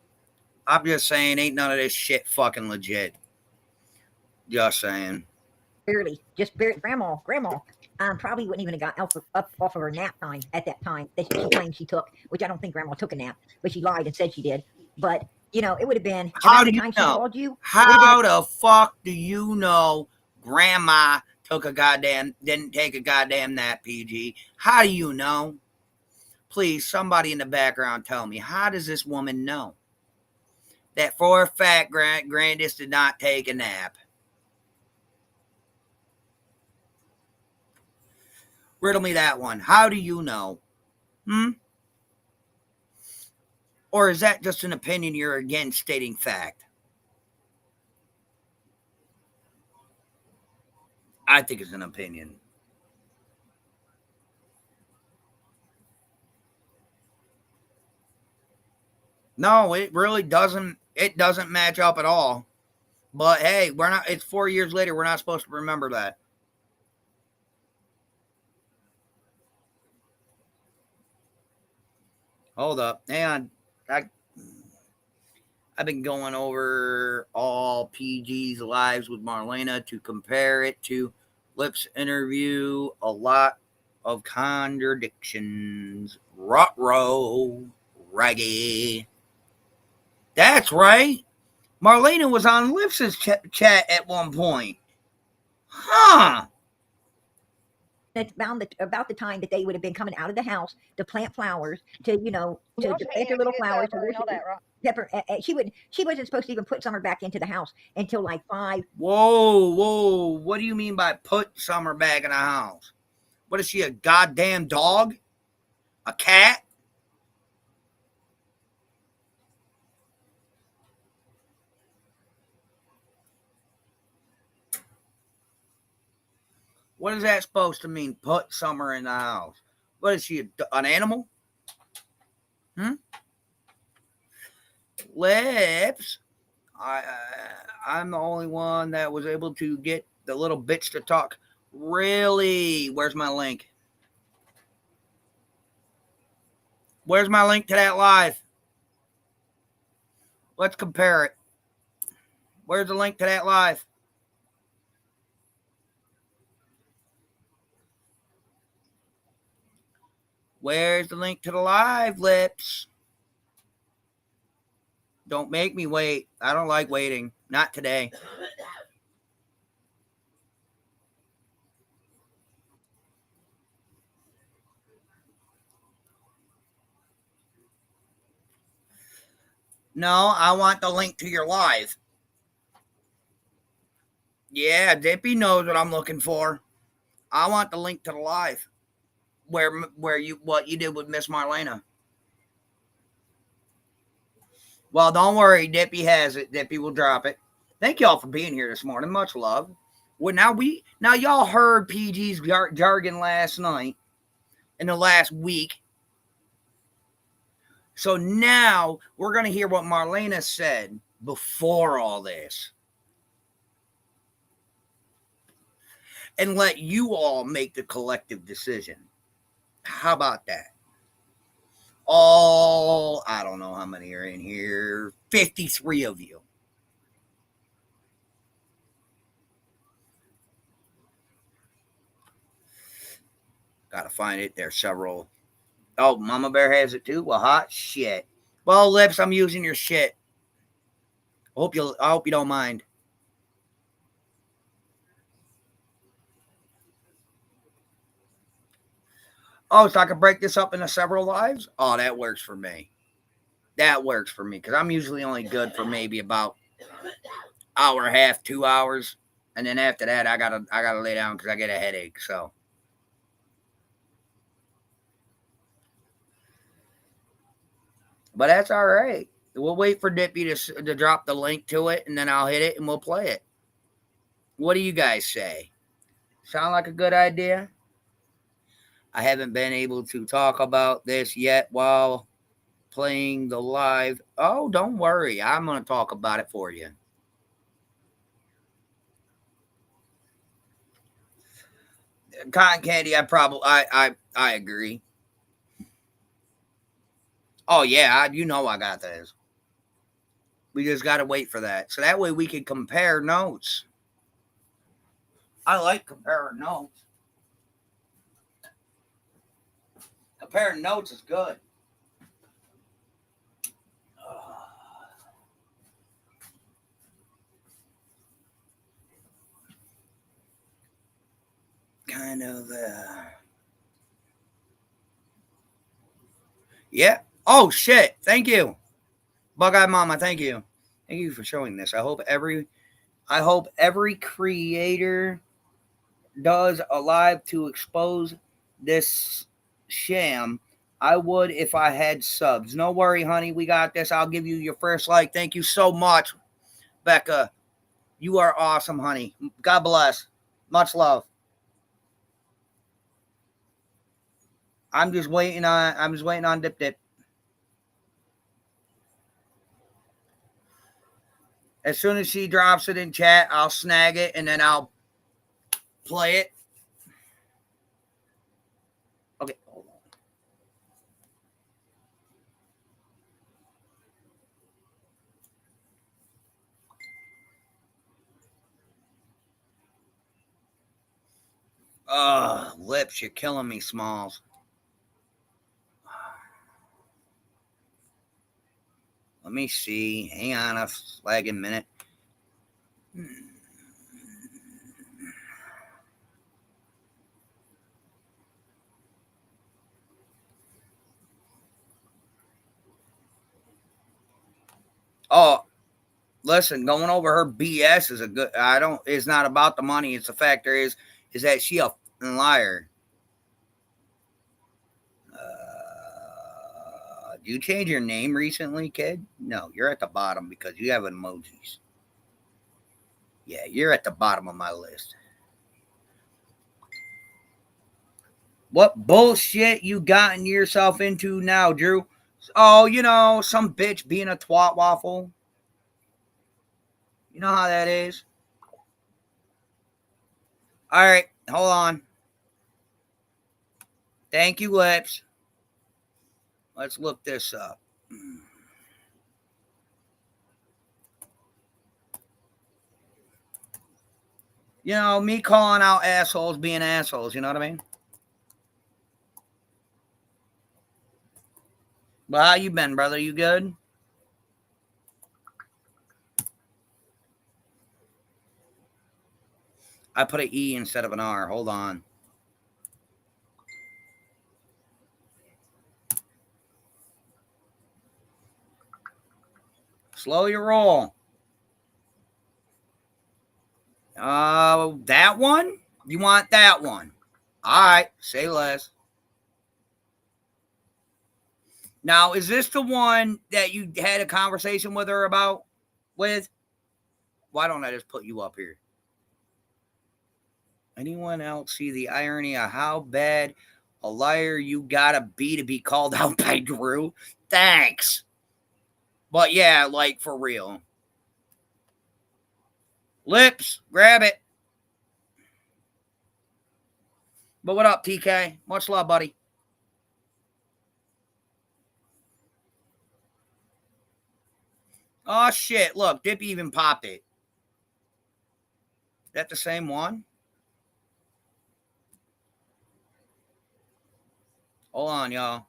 I'm just saying, ain't none of this shit fucking legit. Just saying. Just barely. Grandma probably wouldn't even have got up off of her nap time at that time that she claimed she took, which I don't think Grandma took a nap, but she lied and said she did. But, it would have been How around do the you time know? she called you. How the fuck do you know Grandma didn't take a goddamn nap, PG? How do you know? Please, somebody in the background tell me, how does this woman know that for a fact Grandis did not take a nap? Riddle me that one. How do you know? Or is that just an opinion you're again stating fact? I think it's an opinion. No, it really doesn't. It doesn't match up at all. But hey, we're not. It's 4 years later. We're not supposed to remember that. Hold up. Hang on. I've been going over all PG's lives with Marlena to compare it to Lip's interview. A lot of contradictions. Ruh-roh. Raggy. That's right. Marlena was on Lips's chat at one point. Huh. That's about the time that they would have been coming out of the house to plant flowers, to plant their little flowers, to worship that, right? Pepper. She wasn't supposed to even put Summer back into the house until like 5. Whoa. What do you mean by put Summer back in the house? What is she, a goddamn dog? A cat? What is that supposed to mean? Put Summer in the house. What is she, an animal? Lips. I'm the only one that was able to get the little bitch to talk. Really? Where's my link? Where's my link to that live? Let's compare it. Where's the link to that live? Where's the link to the live, Lips? Don't make me wait. I don't like waiting. Not today. No, I want the link to your live. Yeah, Dippy knows what I'm looking for. I want the link to the live. Where you what you did with Miss Marlena. Well, don't worry, Dippy has it. Dippy will drop it. Thank y'all for being here this morning. Much love. Well, now y'all heard PG's jargon last night, in the last week. So now we're gonna hear what Marlena said before all this, and let you all make the collective decision. How about that? All, I don't know how many are in here. 53 of you. Gotta find it. There's several. Oh, Mama Bear has it too. Well, hot shit. Well, Lips, I'm using your shit. I hope you don't mind. Oh, so I can break this up into several lives? Oh, that works for me. That works for me because I'm usually only good for maybe about hour and a half, 2 hours, and then after that I gotta lay down because I get a headache. So, but that's all right. We'll wait for Dippy to drop the link to it, and then I'll hit it and we'll play it. What do you guys say? Sound like a good idea? I haven't been able to talk about this yet while playing the live. Oh, don't worry. I'm going to talk about it for you. Cotton candy, I agree. Oh, yeah, you know I got this. We just got to wait for that. So that way we can compare notes. I like comparing notes. Comparing notes is good. Kind of, yeah. Oh, shit. Thank you. Bug-Eyed Mama, thank you. Thank you for showing this. I hope every creator does a live to expose this sham. I would if I had subs. No worry, honey. We got this. I'll give you your first like. Thank you so much, Becca. You are awesome, honey. God bless. Much love. I'm just waiting on Dip Dip. As soon as she drops it in chat, I'll snag it and then I'll play it. Okay, hold on. Lips, you're killing me, Smalls. Let me see. Hang on a flagging minute. Oh, listen, going over her BS is a good. It's not about the money. It's the fact is that she a liar. Do you change your name recently, kid? No, you're at the bottom because you have emojis. Yeah, you're at the bottom of my list. What bullshit you gotten yourself into now, Drew? Oh, some bitch being a twat waffle. You know how that is. All right, hold on. Thank you, Lips. Let's look this up. Me calling out assholes being assholes, you know what I mean? Well, how you been, brother? You good? I put an E instead of an R. Hold on. Slow your roll. That one? You want that one? All right, say less. Now, is this the one that you had a conversation with her about? Why don't I just put you up here? Anyone else see the irony of how bad a liar you gotta be to be called out by Drew? Thanks. But yeah, like for real. Lips, grab it. But what up, TK? Much love, buddy. Oh, shit. Look, Dippy even popped it. Is that the same one? Hold on, y'all.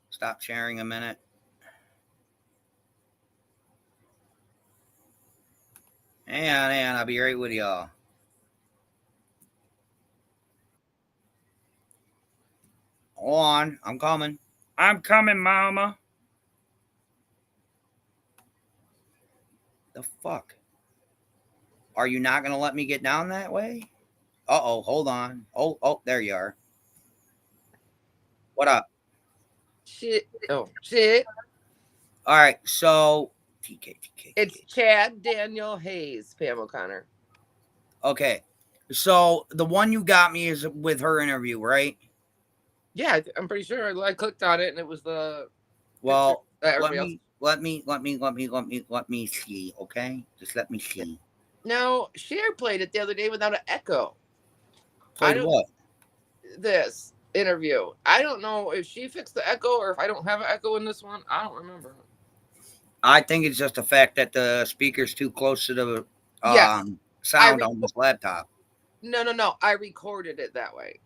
Stop sharing a minute. Hang on. I'll be right with y'all. Hold on. I'm coming. I'm coming, mama. The fuck? Are you not going to let me get down that way? Uh-oh, hold on. Oh, there you are. What up? Shit. Oh, shit. All right, so TK. It's Chad Daniel Hayes, Pam O'Connor. Okay, so the one you got me is with her interview, right? Yeah, I'm pretty sure. I clicked on it and it was the. Well, let me see. Okay, just let me see. No, Cher played it the other day without an echo. Played what? This interview. I don't know if she fixed the echo or if I don't have an echo in this one. I don't remember. I think it's just the fact that the speaker's too close to the sound on this laptop. No. I recorded it that way.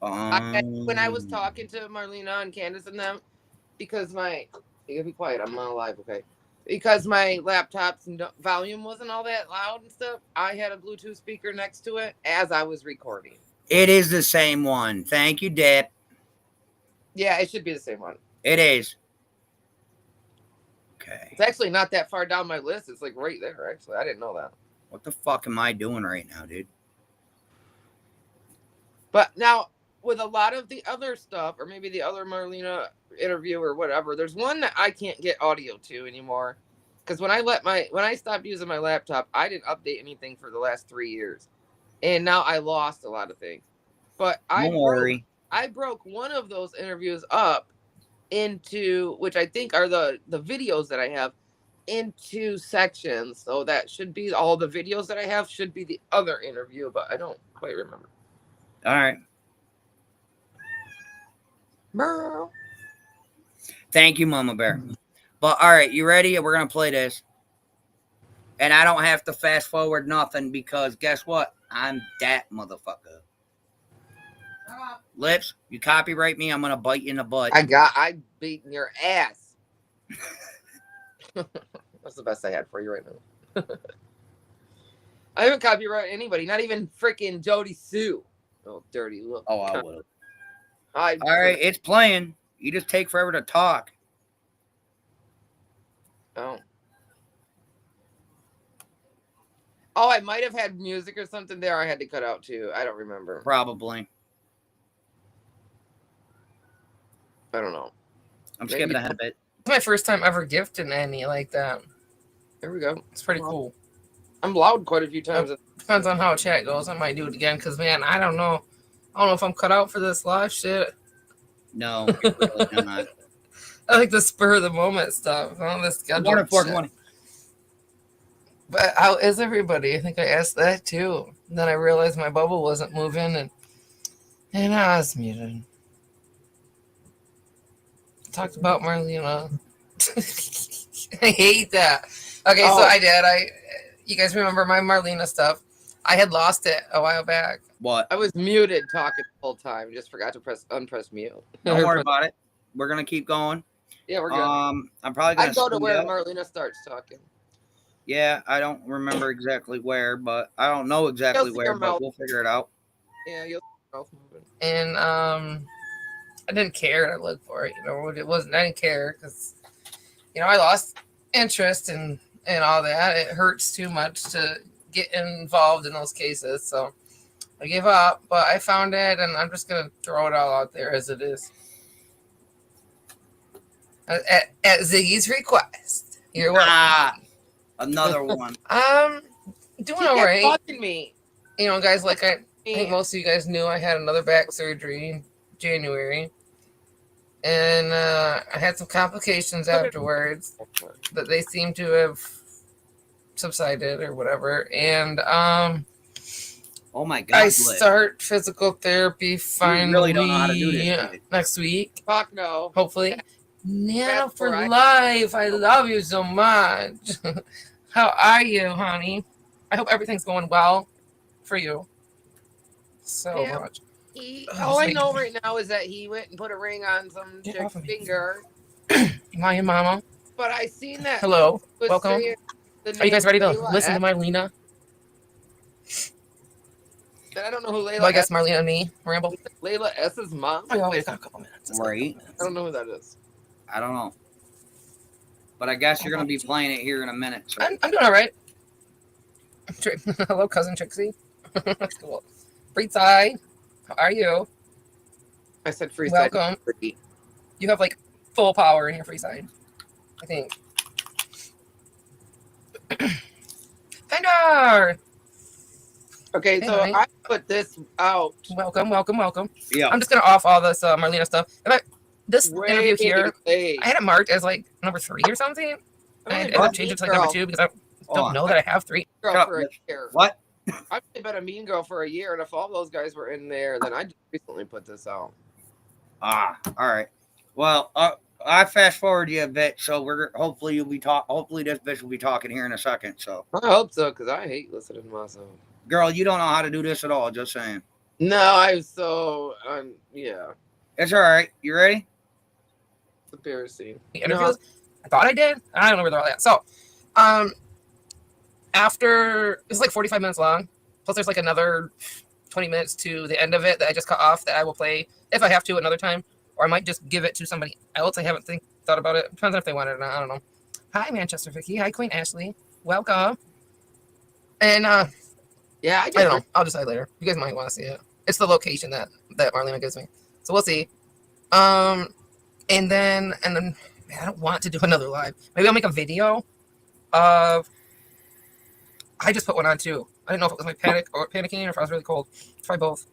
When I was talking to Marlena and Candace and them, because you gotta be quiet. I'm not live, okay? Because my laptop's volume wasn't all that loud and stuff, I had a Bluetooth speaker next to it as I was recording. It is the same one. Thank you, Deb. Yeah, it should be the same one. It is. Okay. It's actually not that far down my list. It's like right there, actually. I didn't know that. What the fuck am I doing right now, dude? But now, with a lot of the other stuff, or maybe the other Marlena interview or whatever, there's one that I can't get audio to anymore. Because when I stopped using my laptop, I didn't update anything for the last 3 years. And now I lost a lot of things. But I broke one of those interviews up into, which I think are the videos that I have, into sections. So that should be all the videos that I have should be the other interview, but I don't quite remember. All right. Burr. Thank you, Mama Bear. But all right, you ready? We're gonna play this. And I don't have to fast forward nothing because guess what? I'm that motherfucker. Lips, you copyright me, I'm gonna bite you in the butt. I'm beating your ass. That's the best I had for you right now. I haven't copyrighted anybody, not even freaking Jody Sue. Oh, dirty look. Oh, I will. All right, it's playing. You just take forever to talk. Oh. Oh, I might have had music or something there I had to cut out too. I don't remember. Probably. I don't know. I'm skipping ahead a bit. It's my first time ever gifting any like that. There we go. It's pretty cool. I'm loud quite a few times. Depends on how chat goes. I might do it again because, man, I don't know. I don't know if I'm cut out for this live shit. No, you're really not. I like the spur of the moment stuff. I don't this schedule. But how is everybody? I think I asked that too. And then I realized my bubble wasn't moving and I was muted. Talked about Marlena. I hate that. Okay, so I did. You guys remember my Marlena stuff? I had lost it a while back. What? I was muted talking the whole time. Just forgot to unpress mute. Don't worry about it. We're gonna keep going. Yeah, we're good. I'm probably gonna go to where Marlena starts talking. Yeah, I don't remember exactly where, but I don't know exactly where, but we'll figure it out. Yeah, you'll see your mouth moving. And I didn't care to look for it. You know, it wasn't. I didn't care because, you know, I lost interest in all that. It hurts too much to get involved in those cases, so I gave up. But I found it, and I'm just gonna throw it all out there as it is. At Ziggy's request. You're welcome. Another one. Doing all right. Fucking me. You know, guys, like I think most of you guys knew, I had another back surgery in January. And I had some complications afterwards that they seem to have subsided or whatever. And oh my God, I start physical therapy finally. You really don't know how to do this next week. Fuck no. Hopefully. Nana for life. I love you so much. How are you, honey? I hope everything's going well for you. So much. All I know right now is that he went and put a ring on some chick's finger. My mama. But I seen that. Hello. Welcome. Are you guys ready to listen to Marlena? I don't know who Layla well, I guess Marlena and me ramble. Layla S's mom? Oh, yeah, wait, got a couple minutes. Right. I don't know who that is. I don't know. But I guess you're going to be playing it here in a minute. So. I'm doing all right. Hello, cousin Trixie. That's cool. Freeside. How are you? I said Freeside. Welcome. You have like full power in your Freeside, I think. Fender. Okay, so I put this out. Welcome. Yeah. I'm just gonna off all this Marlena stuff. This interview here, I had it marked as like number 3 or something. I ended up changing it to like number 2 because I don't know that I have 3. Girl for a year. What? I've been a mean girl for a year, and if all those guys were in there, then I just recently put this out. All right. Well, I fast forward you a bit, so hopefully you'll be hopefully this bitch will be talking here in a second. So I hope so, because I hate listening to myself. Girl, you don't know how to do this at all. Just saying. No, yeah. It's all right. You ready? It's embarrassing. Interviews. I thought I did. I don't know where they're all at. So, after it's like 45 minutes long. Plus, there's like another 20 minutes to the end of it that I just cut off that I will play if I have to another time, or I might just give it to somebody else. I haven't thought about it. Depends on if they want it or not. I don't know. Hi, Manchester Vicky. Hi, Queen Ashley. Welcome. And yeah, I don't know. I'll decide later. You guys might want to see it. It's the location that Marlena gives me, so we'll see. And then man, I don't want to do another live. Maybe I'll make a video of. I just put one on too. I didn't know if it was like panicking or if I was really cold. Try both.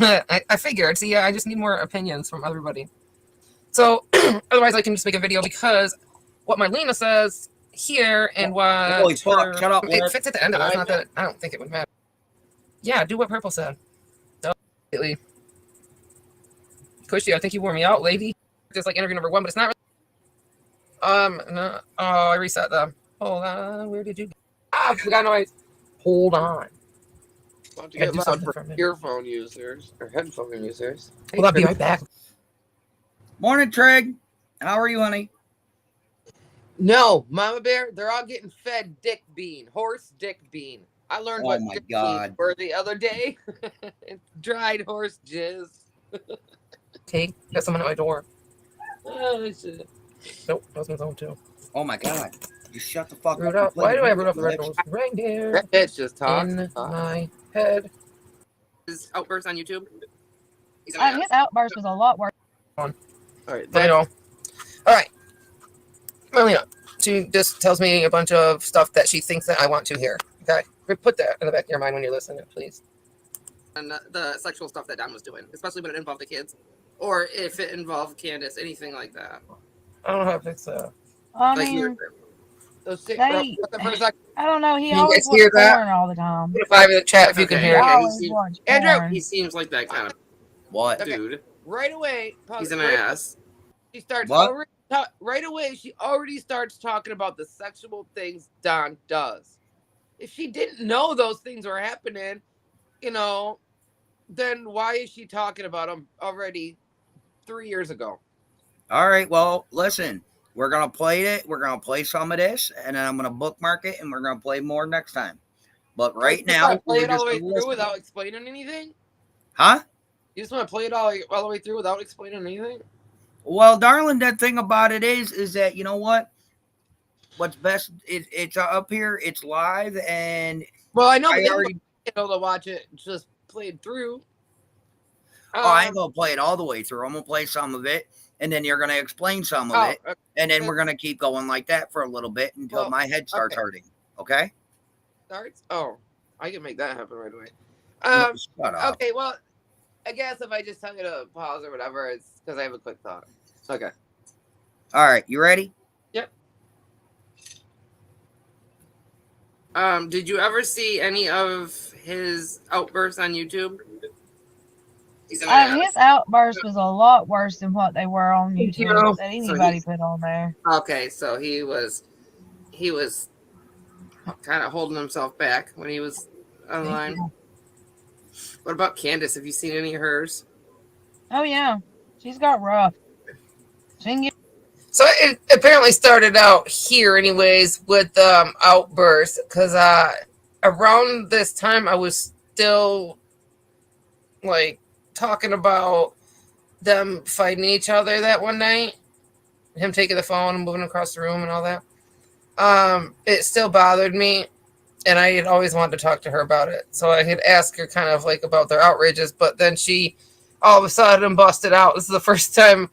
I figured. See, I just need more opinions from everybody. So otherwise, I can just make a video because what Marlena says here and what shut up. It fits at the end of it. It's not that I don't think it would matter. Yeah, do what Purple said. Completely. Cushy, I think you wore me out, lady. Just like interview number 1, but it's not really. No. Oh, I reset them. Hold on. Where did you? Ah, we got noise. Hold on. About to get loud for earphone users or headphone users. Hold on, be right back. Morning, Trig. How are you, honey? No, Mama Bear, they're all getting fed dick bean, horse dick bean. I learned what dick beans were the other day. Dried horse jizz. Okay, got someone at my door. Oh, shit. Nope, that was my phone too. Oh my God. Just shut the fuck Rudolph. up. Why do I have Rudolph the Red-Nosed Reindeer? That bitch just talks. In my head. His outburst on YouTube? His outburst was a lot worse. All right, all right. Marlena, she just tells me a bunch of stuff that she thinks that I want to hear. Okay, put that in the back of your mind when you're listening, please. And the sexual stuff that Don was doing, especially when it involved the kids, or if it involved Candace, anything like that. I don't know how to fix that. I mean, I don't know. He always watches porn all the time. Put a 5 in the chat if you can hear it. Andrew, he seems like that kind of what dude. Right away, he's an ass. She starts right away. She already starts talking about the sexual things Don does. If she didn't know those things were happening, then why is she talking about them already 3 years ago? All right. Well, listen. We're going to play it. We're going to play some of this, and then I'm going to bookmark it, and we're going to play more next time. But right now, play it all the way through without explaining anything? Huh? You just want to play it all the way through without explaining anything? Well, darling, the thing about it is that, you know what? What's best, it's up here, it's live, and... Well, I know, but already able to watch it just played through. I ain't going to play it all the way through. I'm going to play some of it, and then you're going to explain some of it, and then we're going to keep going like that for a little bit until my head starts hurting, okay? Starts? Oh, I can make that happen right away. Shut up. Okay, well, I guess if I just tell you to pause or whatever, it's because I have a quick thought. Okay. All right, you ready? Yep. Did you ever see any of his outbursts on YouTube? His outburst was a lot worse than what they were on YouTube that anybody put on there. Okay, so he was kind of holding himself back when he was online. What about Candace? Have you seen any of hers? Oh yeah, she's got rough. So it apparently started out here, anyways, with outbursts, because around this time I was still like talking about them fighting each other that one night, him taking the phone and moving across the room and all that. It still bothered me, and I had always wanted to talk to her about it. So I had asked her kind of like about their outrages, but then she all of a sudden busted out. This is the first time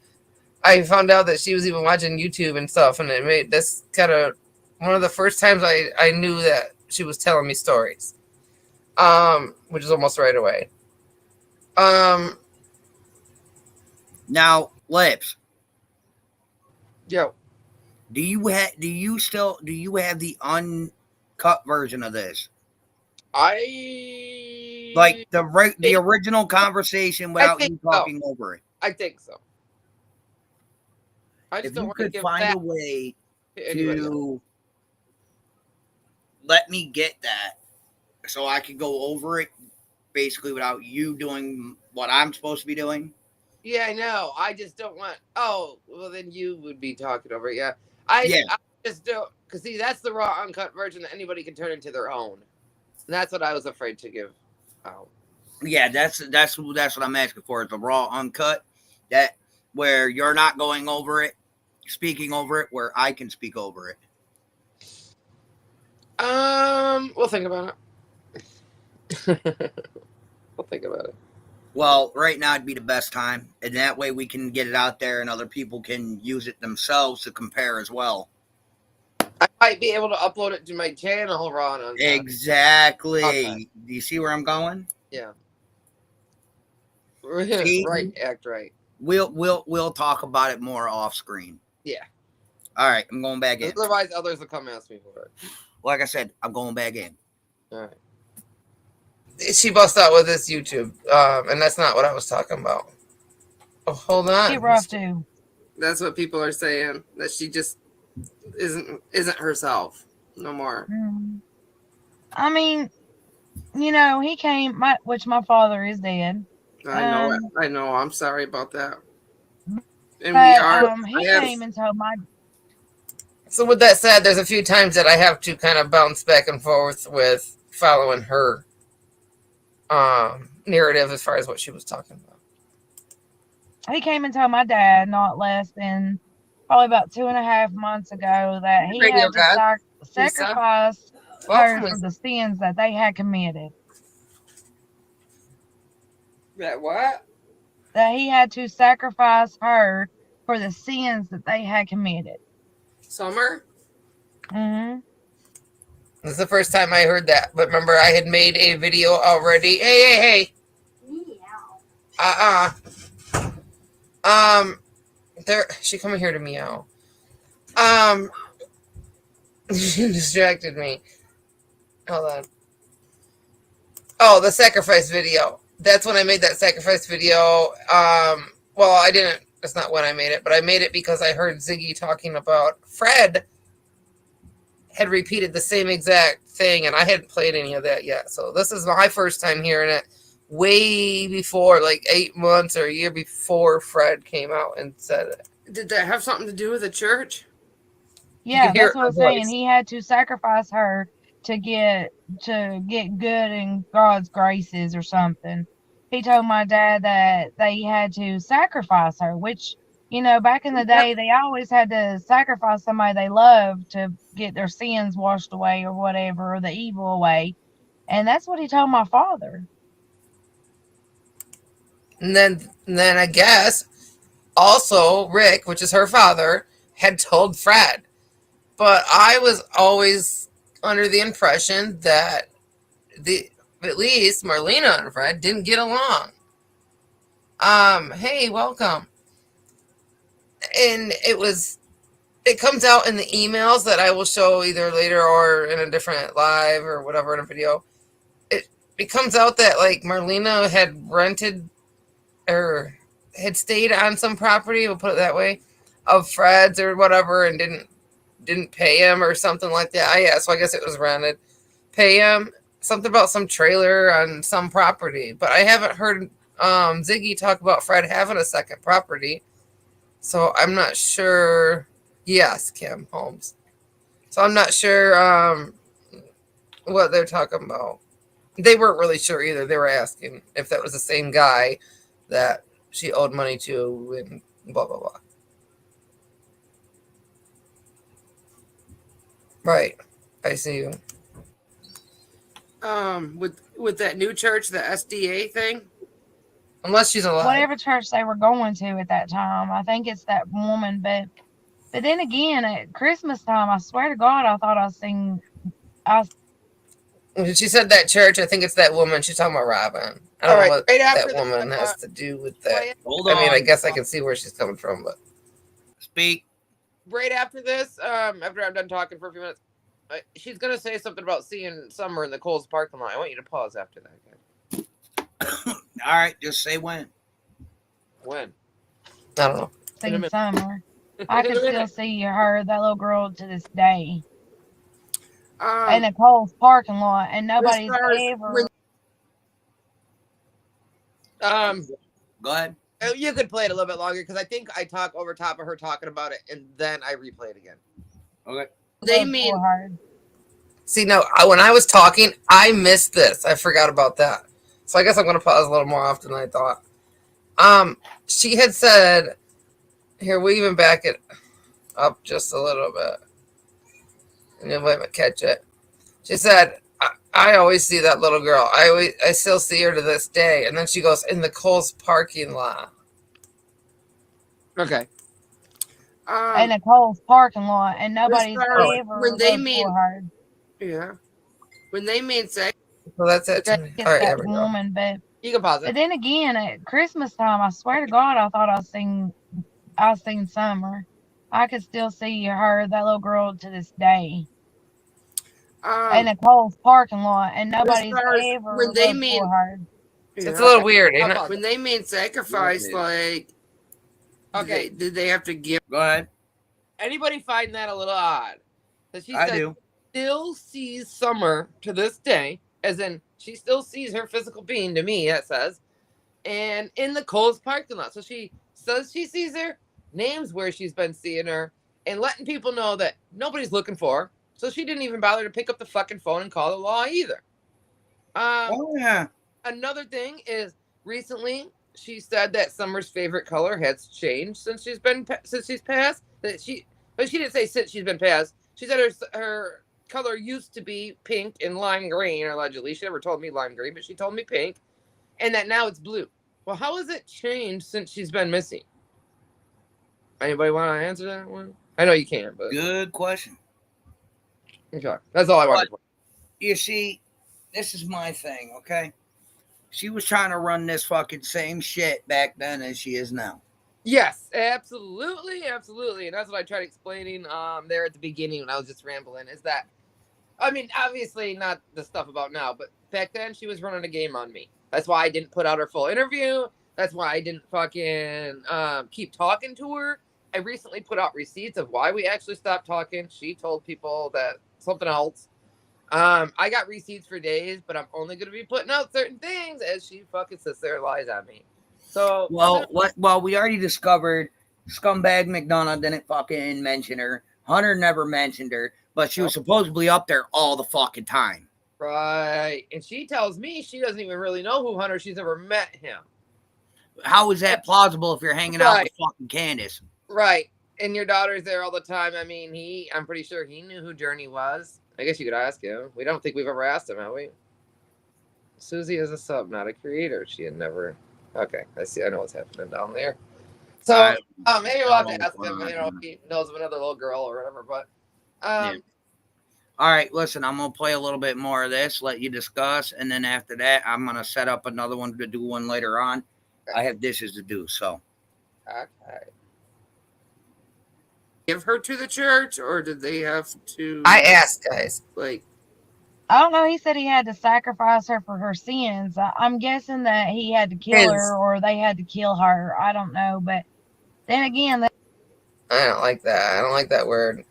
I found out that she was even watching YouTube and stuff, and it made this kind of one of the first times I knew that she was telling me stories, which is almost right away. Now, Lips. Yo. Do you have the uncut version of this? Like the original conversation without you talking over it. I think so. If you could find a way to let me get that so I could go over it basically without you doing what I'm supposed to be doing. Yeah, I know. I just don't want. Oh, well, then you would be talking over it. Yeah. I just don't. Because, see, that's the raw, uncut version that anybody can turn into their own. And that's what I was afraid to give out. Yeah, that's what I'm asking for. Is the raw, uncut. That where you're not going over it, speaking over it, where I can speak over it. We'll think about it. We'll think about it. Well, right now it'd be the best time, and that way we can get it out there, and other people can use it themselves to compare as well. I might be able to upload it to my channel, Ron. Exactly. Okay. Do you see where I'm going? Yeah. Right. Act right. We'll talk about it more off screen. Yeah. All right, I'm going back in. Otherwise, others will come ask me for it. Like I said, I'm going back in. All right. She bust out with this YouTube, and that's not what I was talking about. Oh, hold on. She rough too. That's what people are saying. That she just isn't herself. No more. I mean, he came. Which my father is dead. I know it. I know. I'm sorry about that. And but he came and told my. So with that said, there's a few times that I have to kind of bounce back and forth with following her narrative as far as what she was talking about. He came and told my dad not less than probably about 2.5 months ago that he had to sacrifice her for the sins that they had committed. That what? That he had to sacrifice her for the sins that they had committed. Summer? Mm-hmm. This is the first time I heard that. But remember, I had made a video already. Hey. Meow. She coming here to meow. She distracted me. Hold on. Oh, the sacrifice video. That's when I made that sacrifice video. Well, I didn't. That's not when I made it, but I made it because I heard Ziggy talking about Fred had repeated the same exact thing, and I hadn't played any of that yet. So this is my first time hearing it way before, like 8 months or a year before Fred came out and said it. Did that have something to do with the church? Yeah, that's what I'm saying. He had to sacrifice her to get good in God's graces or something. He told my dad that they had to sacrifice her, which, back in the day, they always had to sacrifice somebody they loved to get their sins washed away or whatever, or the evil away. And that's what he told my father. And then I guess also Rick, which is her father, had told Fred. But I was always under the impression that at least Marlena and Fred didn't get along. Hey, welcome. And it comes out in the emails that I will show either later or in a different live or whatever in a video. It comes out that like Marlena had rented or had stayed on some property, we'll put it that way, of Fred's or whatever, and didn't pay him or something like that. Yeah, so I guess it was rented. Pay him something about some trailer on some property, but I haven't heard Ziggy talk about Fred having a second property, so I'm not sure. Yes, Kim Holmes. So I'm not sure what they're talking about. They weren't really sure either. They were asking if that was the same guy that she owed money to and blah blah blah. Right. I see you. With that new church, the SDA thing? Unless she's alive. Whatever church they were going to at that time. I think it's that woman, but then again, at Christmas time, I swear to God, I thought I seen. She said that church. I think it's that woman. She's talking about Robin. I don't know what that woman has to do with that. Hold on. I mean, I guess I can see where she's coming from, but speak. Right after this, after I'm done talking for a few minutes, she's gonna say something about seeing Summer in the Kohl's parking lot. I want you to pause after that, guys. All right, just say when. When? I don't know. Seeing Summer. I can still see her, that little girl, to this day. In a Kohl's parking lot, and nobody's ever. Go ahead. You could play it a little bit longer because I think I talk over top of her talking about it, and then I replay it again. Okay. They mean. See, no, when I was talking, I missed this. I forgot about that. So I guess I'm going to pause a little more often than I thought. She had said, here, we even back it up just a little bit. And then let me catch it. She said, I always see that little girl. I still see her to this day. And then she goes, in the Kohl's parking lot. Okay. In a Kohl's parking lot, and nobody's ever when they mean her. Yeah. When they mean sex. Well, that's it. All right, that woman, but you can pause it. But then again, at Christmas time, I swear to God, I thought I seen Summer. I could still see her, that little girl, to this day. In a Kohl's parking lot, and nobody's ever when they mean her. Yeah. It's a little weird, ain't it? When they mean sacrifice, like, okay, did they have to give? Go ahead. Anybody find that a little odd? I do. still sees Summer to this day, as in she still sees her physical being, to me, it says, and in the Kohl's parking lot. So she says she sees her, names where she's been seeing her, and letting people know that nobody's looking for her. So she didn't even bother to pick up the fucking phone and call the law either. Oh, yeah. Another thing is, recently she said that Summer's favorite color has changed since she's passed. But she didn't say since she's been passed. She said her color used to be pink and lime green, allegedly. She never told me lime green, but she told me pink, and that now it's blue. Well, how has it changed since she's been missing? Anybody want to answer that one? I know you can't, but good question. Okay, that's all I wanted. You see, this is my thing, okay? She was trying to run this fucking same shit back then as she is now. Yes, absolutely, absolutely. And that's what I tried explaining there at the beginning when I was just rambling, is that, I mean, obviously not the stuff about now, but back then she was running a game on me. That's why I didn't put out her full interview. That's why I didn't fucking keep talking to her. I recently put out receipts of why we actually stopped talking. She told people that something else. I got receipts for days, but I'm only going to be putting out certain things as she fucking sits there and lies on me. So, well, we already discovered Scumbag McDonough didn't fucking mention her. Hunter never mentioned her, but she was supposedly up there all the fucking time. Right. And she tells me she doesn't even really know who Hunter. She's never met him. How is that plausible if you're hanging out with fucking Candace? Right. And your daughter's there all the time. I mean, I'm pretty sure he knew who Journey was. I guess you could ask him. We don't think we've ever asked him, have we? Susie is a sub, not a creator. She had never. Okay, I see. I know what's happening down there. So maybe we'll have to ask him. If he knows of another little girl or whatever. But yeah. All right, listen. I'm gonna play a little bit more of this. Let you discuss, and then after that, I'm gonna set up another one to do one later on. Okay. I have dishes to do. So. Okay. Give her to the church, or did they have to? I asked, guys. Like, I don't know. He said he had to sacrifice her for her sins. I'm guessing that he had to kill her, or they had to kill her. I don't know, but then again, I don't like that. I don't like that word.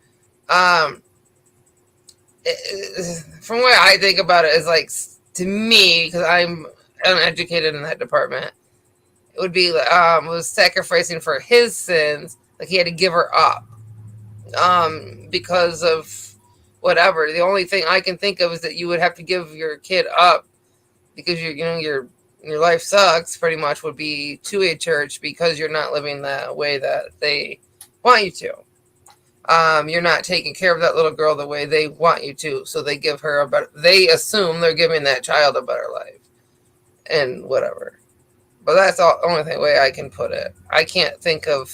From what I think about it, is like, to me, because I'm uneducated in that department, it would be was sacrificing for his sins. Like he had to give her up because of whatever. The only thing I can think of is that you would have to give your kid up because your life sucks, pretty much, would be to a church because you're not living the way that they want you to. You're not taking care of that little girl the way they want you to, so they give her they assume they're giving that child a better life and whatever. But that's the only way I can put it. I can't think of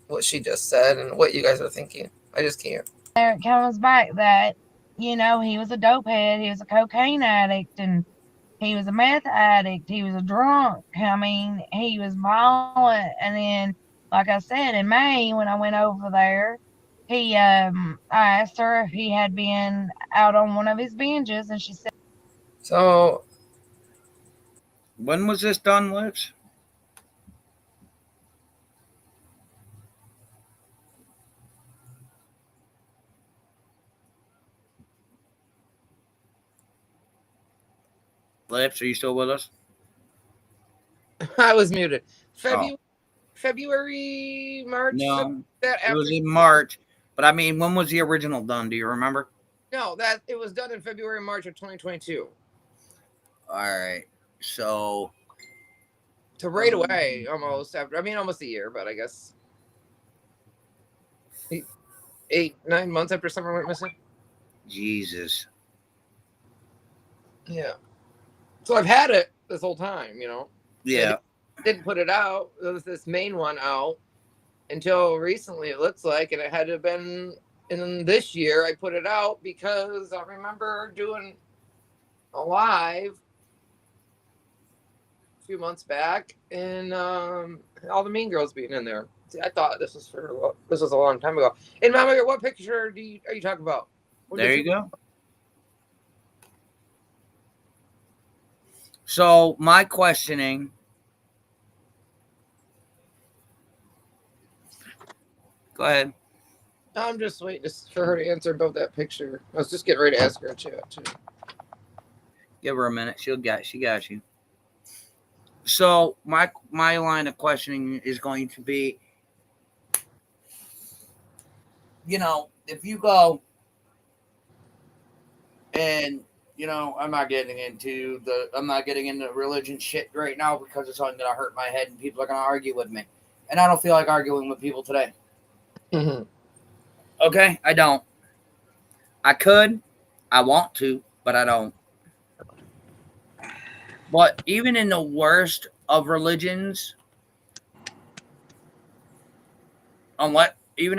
what she just said and what you guys are thinking. I just can't. There it comes back that, he was a dope head, he was a cocaine addict, and he was a meth addict, he was a drunk. I mean, he was violent. And then, like I said, in May, when I went over there, I asked her if he had been out on one of his binges, and she said. So, when was this done, Lips? Lips, are you still with us? I was muted. February, March? No, it was in March. But I mean, when was the original done? Do you remember? No, it was done in February, March of 2022. All right. So right away, almost after. I mean, almost a year, but I guess 8, 9 months after Summer went missing. Jesus. Yeah. So I've had it this whole time, Yeah. Didn't put it out. There was this main one out until recently, it looks like, and it had to have been in this year. I put it out because I remember doing a live a few months back, and all the Mean Girls being in there. See, I thought this was a long time ago. And Mama, what picture are you talking about? There you go. So my questioning. Go ahead. I'm just waiting for her to answer about that picture. I was just getting ready to ask her a chat too. Give her a minute. She got you. So my line of questioning is going to be, if you go and I'm not getting into religion shit right now because it's only gonna hurt my head and people are gonna argue with me, and I don't feel like arguing with people today. Mm-hmm. Okay, I don't. I could, I want to, but I don't. But even in the worst of religions, even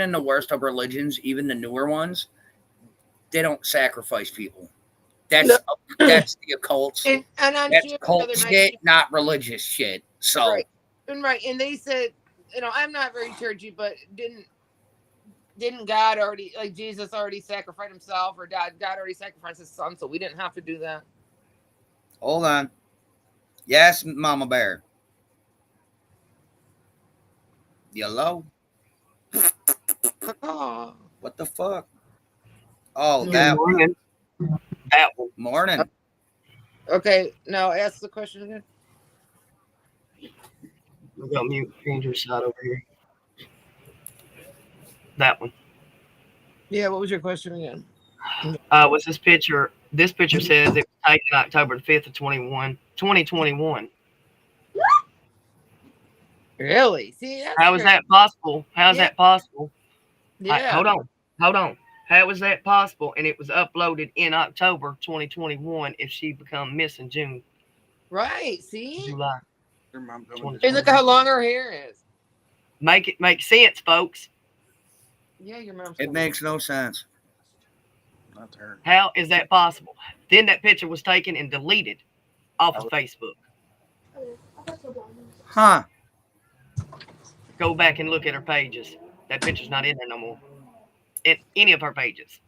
the newer ones, they don't sacrifice people. No. That's the occult. And on That's June the cult other night, shit, not religious shit. So right, and they said, I'm not very churchy, but didn't God already, like Jesus already sacrificed himself, or God already sacrificed his son, so we didn't have to do that? hold on. Yes, Mama Bear. Yellow. Oh. What the fuck? Oh, Good that morning. That one. morning. Okay, now ask the question again. We got mute Andrew's side over here. That one. Yeah, what was your question again? Was this picture? This picture says it was taken October 5th of 2021. Really? See, How is that possible? How's that possible? Yeah. Hold on. How is that possible? And it was uploaded in October 2021 if she become missing June. Right, see? July. And look at how long her hair is. Make it make sense, folks. Yeah, your mom's It makes no sense. That's her. How is that possible? Then that picture was taken and deleted off of Facebook. Huh. Go back and look at her pages. That picture's not in there no more. In any of her pages.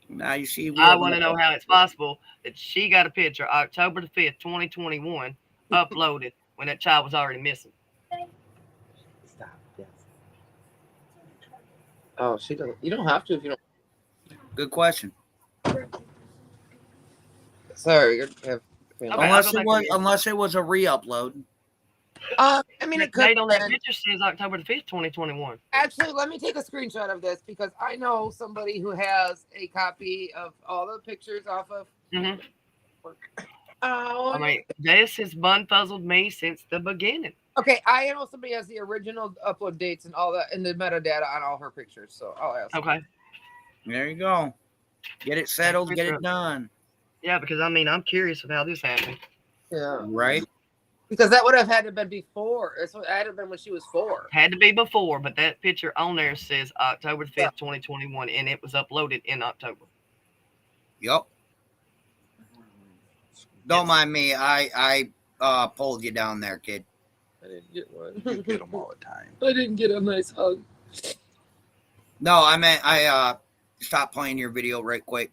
Now you see. I want to know how it's possible that she got a picture October the 5th, 2021, uploaded when that child was already missing. Stop. Yes. Oh, she doesn't. You don't have to if you don't. Good question. Sorry. Unless it was a re-upload. I mean, it could. The date on that picture says October the 5th, 2021. Actually, let me take a screenshot of this because I know somebody who has a copy of all the pictures off of. Mm-hmm. Oh, I mean, this has bun-fuzzled me since the beginning. Okay, I know somebody has the original upload dates and all that, and the metadata on all her pictures. So I'll ask. Okay. There you go. Get it settled. Get it done. Yeah, because I mean, I'm curious of how this happened. Yeah. Right. Because that would have had to have been before. It's what had to have been when she was 4. Had to be before, but that picture on there says October 5th, 2021, and it was uploaded in October. Yep. Don't mind me. I pulled you down there, kid. I didn't get one. You get them all the time. I didn't get a nice hug. No, I meant I stopped playing your video right quick.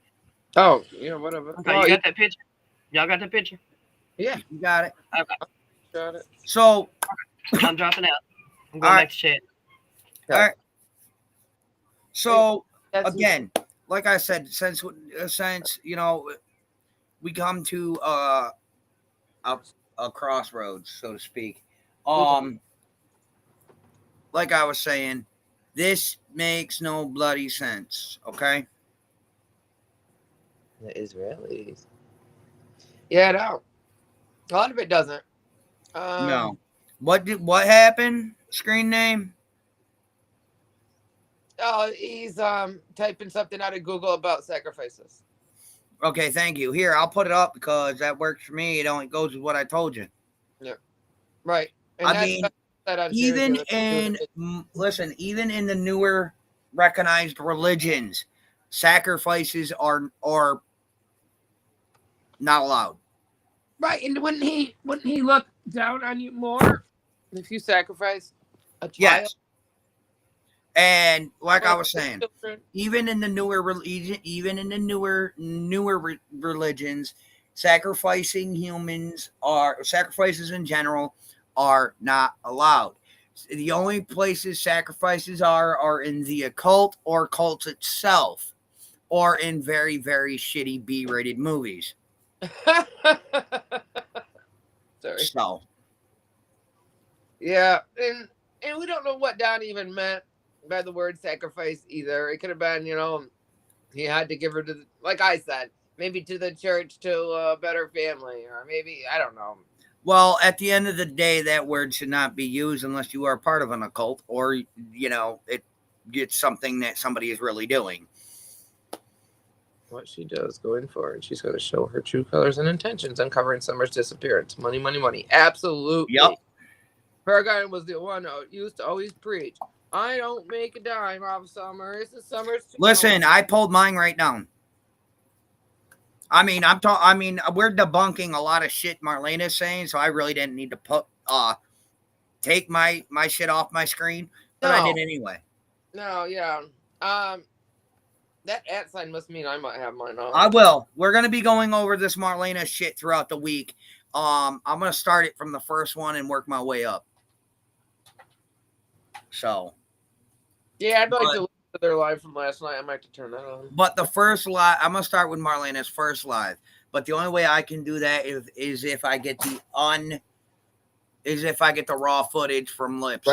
Oh, whatever. Okay, you got that picture? Y'all got that picture? Yeah, you got it. Okay. Got it. So I'm dropping out. I'm going back to chat. All right. So again, like I said, since we come to a crossroads, so to speak. Like I was saying, this makes no bloody sense. Okay. The Israelis. Yeah, no. A lot of it doesn't. No. What happened? Screen name? He's typing something out of Google about sacrifices. Okay, thank you. Here, I'll put it up because that works for me. It only goes with what I told you. Yeah. Right. And I mean, even in the newer recognized religions, sacrifices are not allowed. Right, and wouldn't he look down on you more if you sacrifice a child? Yes. And like I was saying, even in the newer religions, sacrifices in general are not allowed. The only places sacrifices are in the occult or cults itself, or in very, very shitty B-rated movies. Sorry. So. Yeah, and we don't know what Don even meant by the word sacrifice either. It could have been, he had to give her to, like I said, maybe to the church, to a better family, or maybe, I don't know. Well, at the end of the day, that word should not be used unless you are part of an occult or, it's something that somebody is really doing. What she does going forward, she's going to show her true colors and intentions, uncovering Summer's disappearance. Money, money, money. Absolutely. Yep. Paragon was the one who used to always preach, I don't make a dime off Summer. It's the Summer's. Listen, I pulled mine right down. I mean, we're debunking a lot of shit Marlena's saying, so I really didn't need to take my shit off my screen, but I did anyway. No, yeah. That @ sign must mean I might have mine on. I will. We're gonna be going over this Marlena shit throughout the week. I'm gonna start it from the first one and work my way up. So. Yeah, I'd like to listen to their live from last night. I might have to turn that on. But the first live, I'm gonna start with Marlena's first live. But the only way I can do that is if I get the raw footage from Lips.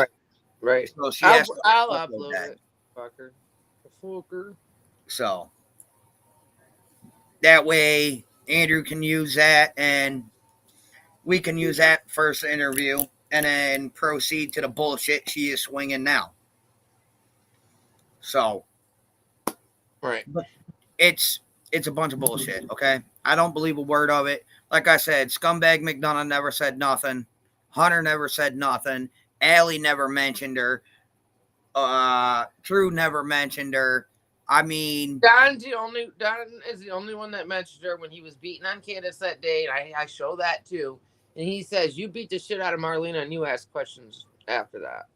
Right. So she I'll upload it. Fucker. So that way Andrew can use that and we can use that first interview and then proceed to the bullshit she is swinging now. So, right. But it's a bunch of bullshit, okay? I don't believe a word of it. Like I said, Scumbag McDonough never said nothing. Hunter never said nothing. Allie never mentioned her. Drew never mentioned her. I mean, Don is the only one that mentioned her when he was beating on Candace that day, and I show that too. And he says, you beat the shit out of Marlena and you ask questions after that.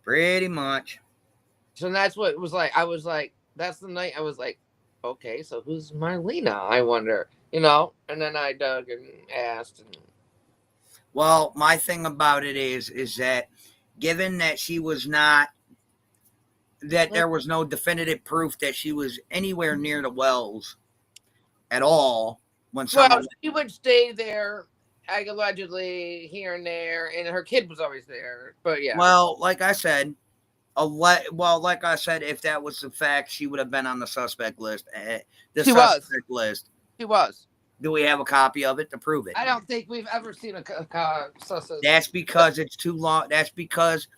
Pretty much. So that's what it was like. I was like, that's the night I was like, okay, so who's Marlena? I wonder, And then I dug and asked. Well, my thing about it is that given that she was not, that there was no definitive proof that she was anywhere near the wells at all. She would stay there, allegedly here and there, and her kid was always there. But yeah. Well, like I said, if that was the fact, she would have been on the suspect list. She was. Do we have a copy of it to prove it? I don't think we've ever seen a suspect. That's because it's too long. That's because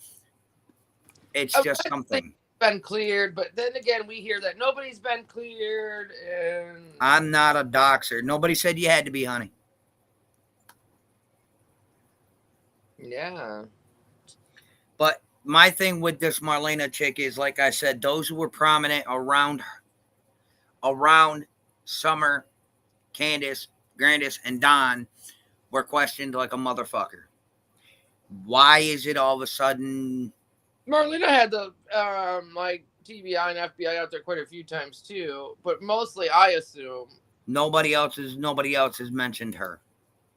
it's just something. Been cleared, but then again, we hear that nobody's been cleared. And I'm not a doxer. Nobody said you had to be, honey. Yeah. But my thing with this Marlena chick is, like I said, those who were prominent around Summer, Candace, Grandis, and Don were questioned like a motherfucker. Why is it all of a sudden? Marlena had the TBI and FBI out there quite a few times too, but mostly I assume nobody else has mentioned her.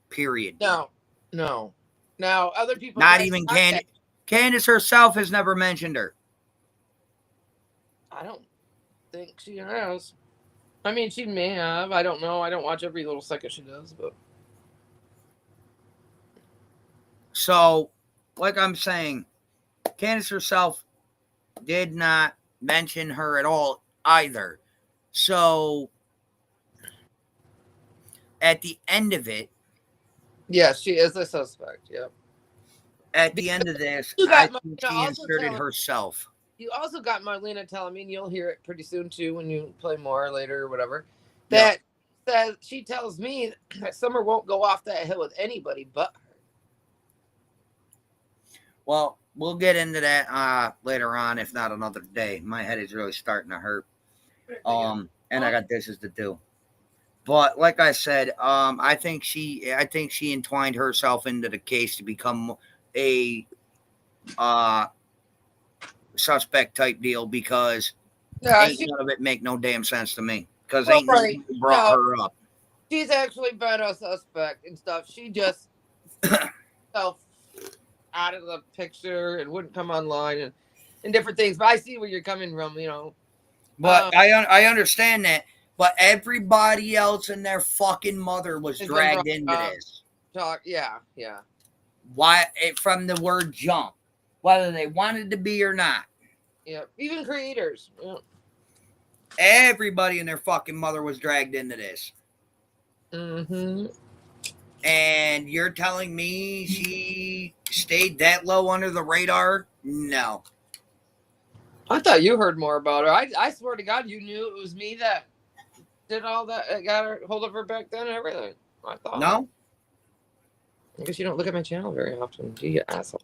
Period. No. Now other people, not even Candace. Candace herself has never mentioned her. I don't think she has. I mean, she may have. I don't know. I don't watch every little second she does, but. So, like I'm saying, Candace herself did not mention her at all either. So, at the end of it. Yes, she is a suspect. Yep. At the end of this, I think she inserted herself. You also got Marlena telling me, and you'll hear it pretty soon too when you play more later or whatever, that says she tells me that Summer won't go off that hill with anybody but her. Well, we'll get into that later on, if not another day. My head is really starting to hurt. And I got dishes to do. But like I said, I think she entwined herself into the case to become a suspect type deal, because none of it make no damn sense to me, because ain't nobody brought her up. She's actually been a suspect and stuff. She just I out of the picture and wouldn't come online and different things. But I see where you're coming from, you know. But I understand that. But everybody else and their fucking mother was dragged into this. Yeah. Why? From the word jump, whether they wanted to be or not. Yeah, even creators. Yeah. Everybody and their fucking mother was dragged into this. Mm-hmm. And you're telling me she stayed that low under the radar? No. I thought you heard more about her. I swear to God, you knew it was me that did all that, got her hold of her back then and everything. I thought. No. I guess you don't look at my channel very often, do you, asshole?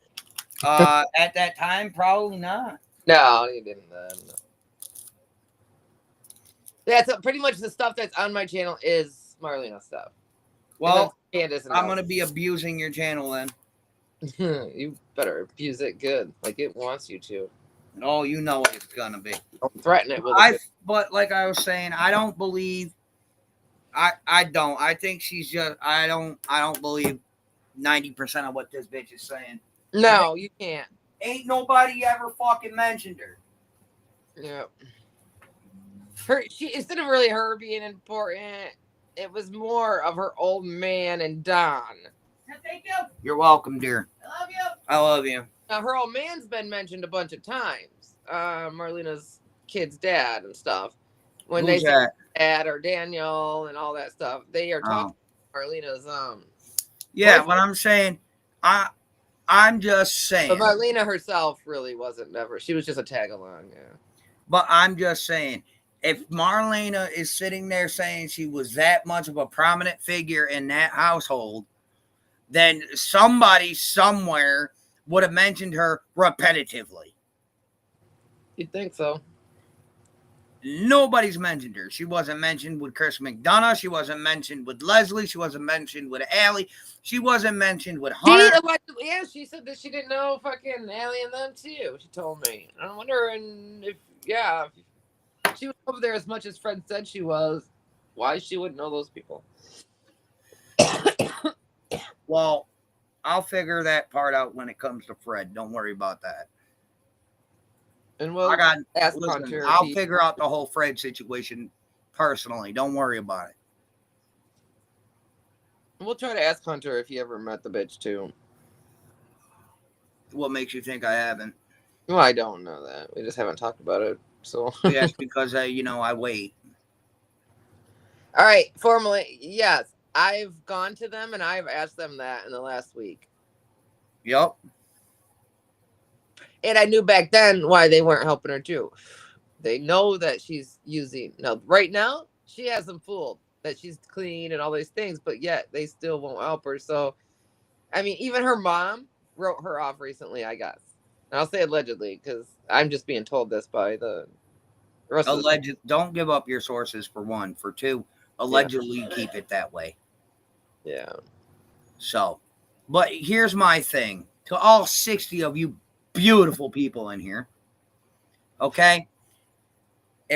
At that time, probably not. No, you didn't. No. That's pretty much the stuff that's on my channel is Marlena stuff. Well, I'm going to be abusing your channel then. You better abuse it good, like it wants you to. Oh, you know what it's going to be. Don't threaten it with But like I was saying, I don't believe. I don't. I think she's just. I don't believe 90% of what this bitch is saying. No, you can't. Ain't nobody ever fucking mentioned her. Yeah. She instead of really her being important, it was more of her old man and Don. Thank you. You're welcome, dear. I love you. I love you. Now her old man's been mentioned a bunch of times. Marlena's kid's dad and stuff. When Who's they say that? Dad or Daniel and all that stuff, they are talking about Marlena's Yeah, boyfriend. What I'm saying, I'm just saying. But Marlena herself really wasn't never. She was just a tag along, yeah. But I'm just saying, if Marlena is sitting there saying she was that much of a prominent figure in that household, then somebody somewhere would have mentioned her repetitively. You'd think so. Nobody's mentioned her. She wasn't mentioned with Chris McDonough. She wasn't mentioned with Leslie. She wasn't mentioned with Allie. She wasn't mentioned with Hunter. She said that she didn't know fucking Allie and them too. She told me. I'm wondering if she was over there as much as Fred said she was, why she wouldn't know those people. Well, I'll figure that part out when it comes to Fred. Don't worry about that. And I'll figure out the whole Fred situation personally. Don't worry about it. We'll try to ask Hunter if he ever met the bitch too. What makes you think I haven't? Well, I don't know that. We just haven't talked about it. So yes, because I wait. All right, formally, yes. I've gone to them and I've asked them that in the last week. Yep. And I knew back then why they weren't helping her too. They know that she's using. Now, right now, she has them fooled that she's clean and all these things, but yet they still won't help her. So, I mean, even her mom wrote her off recently, I guess. And I'll say allegedly because I'm just being told this by the rest of the. Don't give up your sources for one. For two, allegedly keep it that way. Yeah. So, but here's my thing to all 60 of you beautiful people in here. Okay.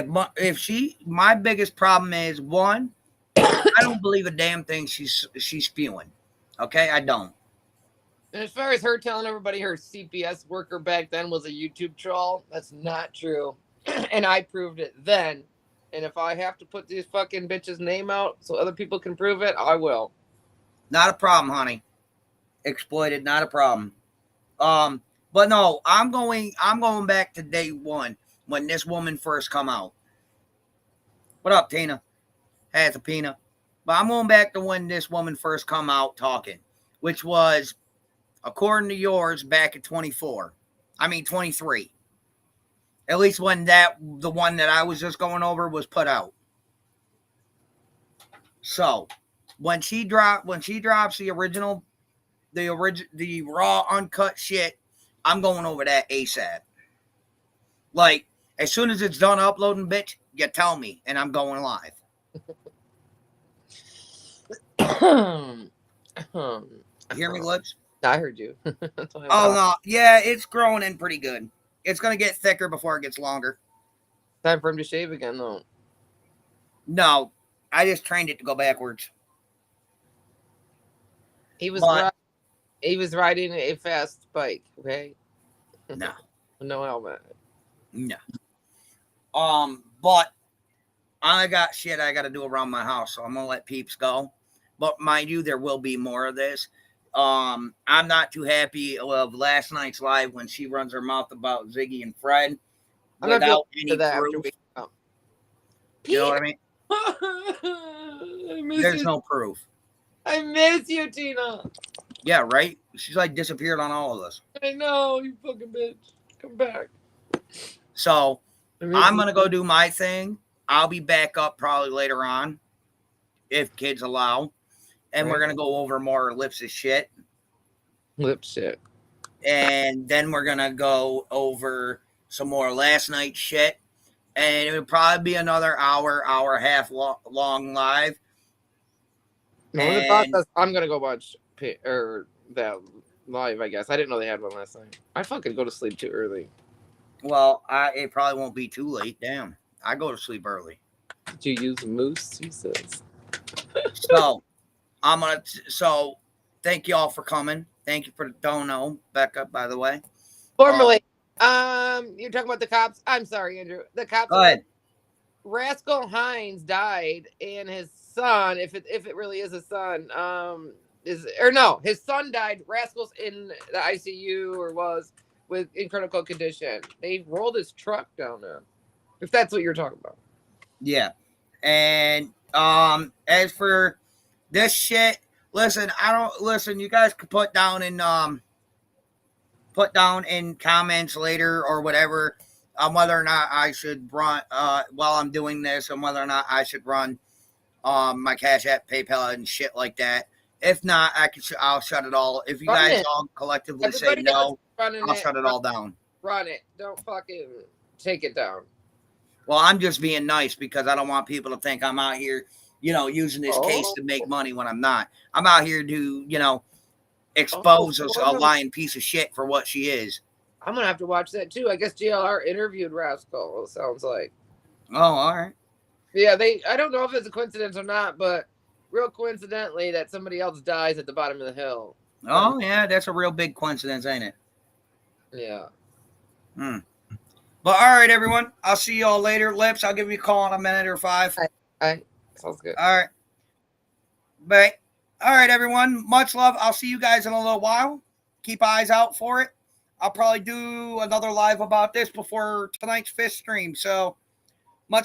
My biggest problem is one, I don't believe a damn thing she's spewing. Okay, I don't. And as far as her telling everybody her CPS worker back then was a YouTube troll, that's not true. And I proved it then. And if I have to put these fucking bitches' name out so other people can prove it, I will. Not a problem, honey. Exploited, not a problem. But no, I'm going back to day one when this woman first come out. What up, Tina? Hey, it's a peanut. But I'm going back to when this woman first come out talking, which was, according to yours, back at 23. At least when the one that I was just going over was put out. So when she drops the raw uncut shit, I'm going over that ASAP. Like, as soon as it's done uploading, bitch, you tell me, and I'm going live. You hear me, Lips? I heard you. Oh, no. Yeah, it's growing in pretty good. It's going to get thicker before it gets longer. Time for him to shave again, though. No, I just trained it to go backwards. He was right. He was riding a fast bike, okay? No. No helmet. No. But I got shit I got to do around my house, so I'm gonna let peeps go. But mind you, there will be more of this. I'm not too happy of last night's live when she runs her mouth about Ziggy and Fred without any proof. You know what I mean? There's no proof. I miss you, Tina. Yeah, right? She's like disappeared on all of us. I know, you fucking bitch. Come back. So I'm going to go do my thing. I'll be back up probably later on if kids allow. And we're going to go over more Lips of Shit. Lips shit. And then we're going to go over some more last night shit. And it would probably be another hour and a half long live. I'm going to go watch that live, I guess. I didn't know they had one last night. I fucking go to sleep too early. Well, it probably won't be too late. Damn. I go to sleep early. Did you use Moose? He says. So, thank you all for coming. Thank you for the dono, Becca, by the way. Formally, you're talking about the cops? I'm sorry, Andrew. The cops. Go ahead. Rascal Hines died, and his son, if it really is a son, his son died. Rascal's in the ICU or was in critical condition. They rolled his truck down there. If that's what you're talking about. Yeah. And as for this shit, listen, you guys can put down in comments later or whatever on whether or not I should run while I'm doing this, and whether or not I should run my Cash App, PayPal, and shit like that. If not, I'll shut it all. If you guys all collectively say no, I'll shut it all down. Run it. Don't fucking take it down. Well, I'm just being nice because I don't want people to think I'm out here, using this case to make money when I'm not. I'm out here to, expose a lying piece of shit for what she is. I'm going to have to watch that too. I guess JLR interviewed Rascal, it sounds like. Oh, all right. Yeah, I don't know if it's a coincidence or not, but real coincidentally that somebody else dies at the bottom of the hill. Oh, yeah, that's a real big coincidence, ain't it? Yeah. But all right, everyone. I'll see y'all later. Lips, I'll give you a call in a minute or 5. All right. Sounds good. All right. Bye. All right, everyone. Much love. I'll see you guys in a little while. Keep eyes out for it. I'll probably do another live about this before tonight's 5th stream. So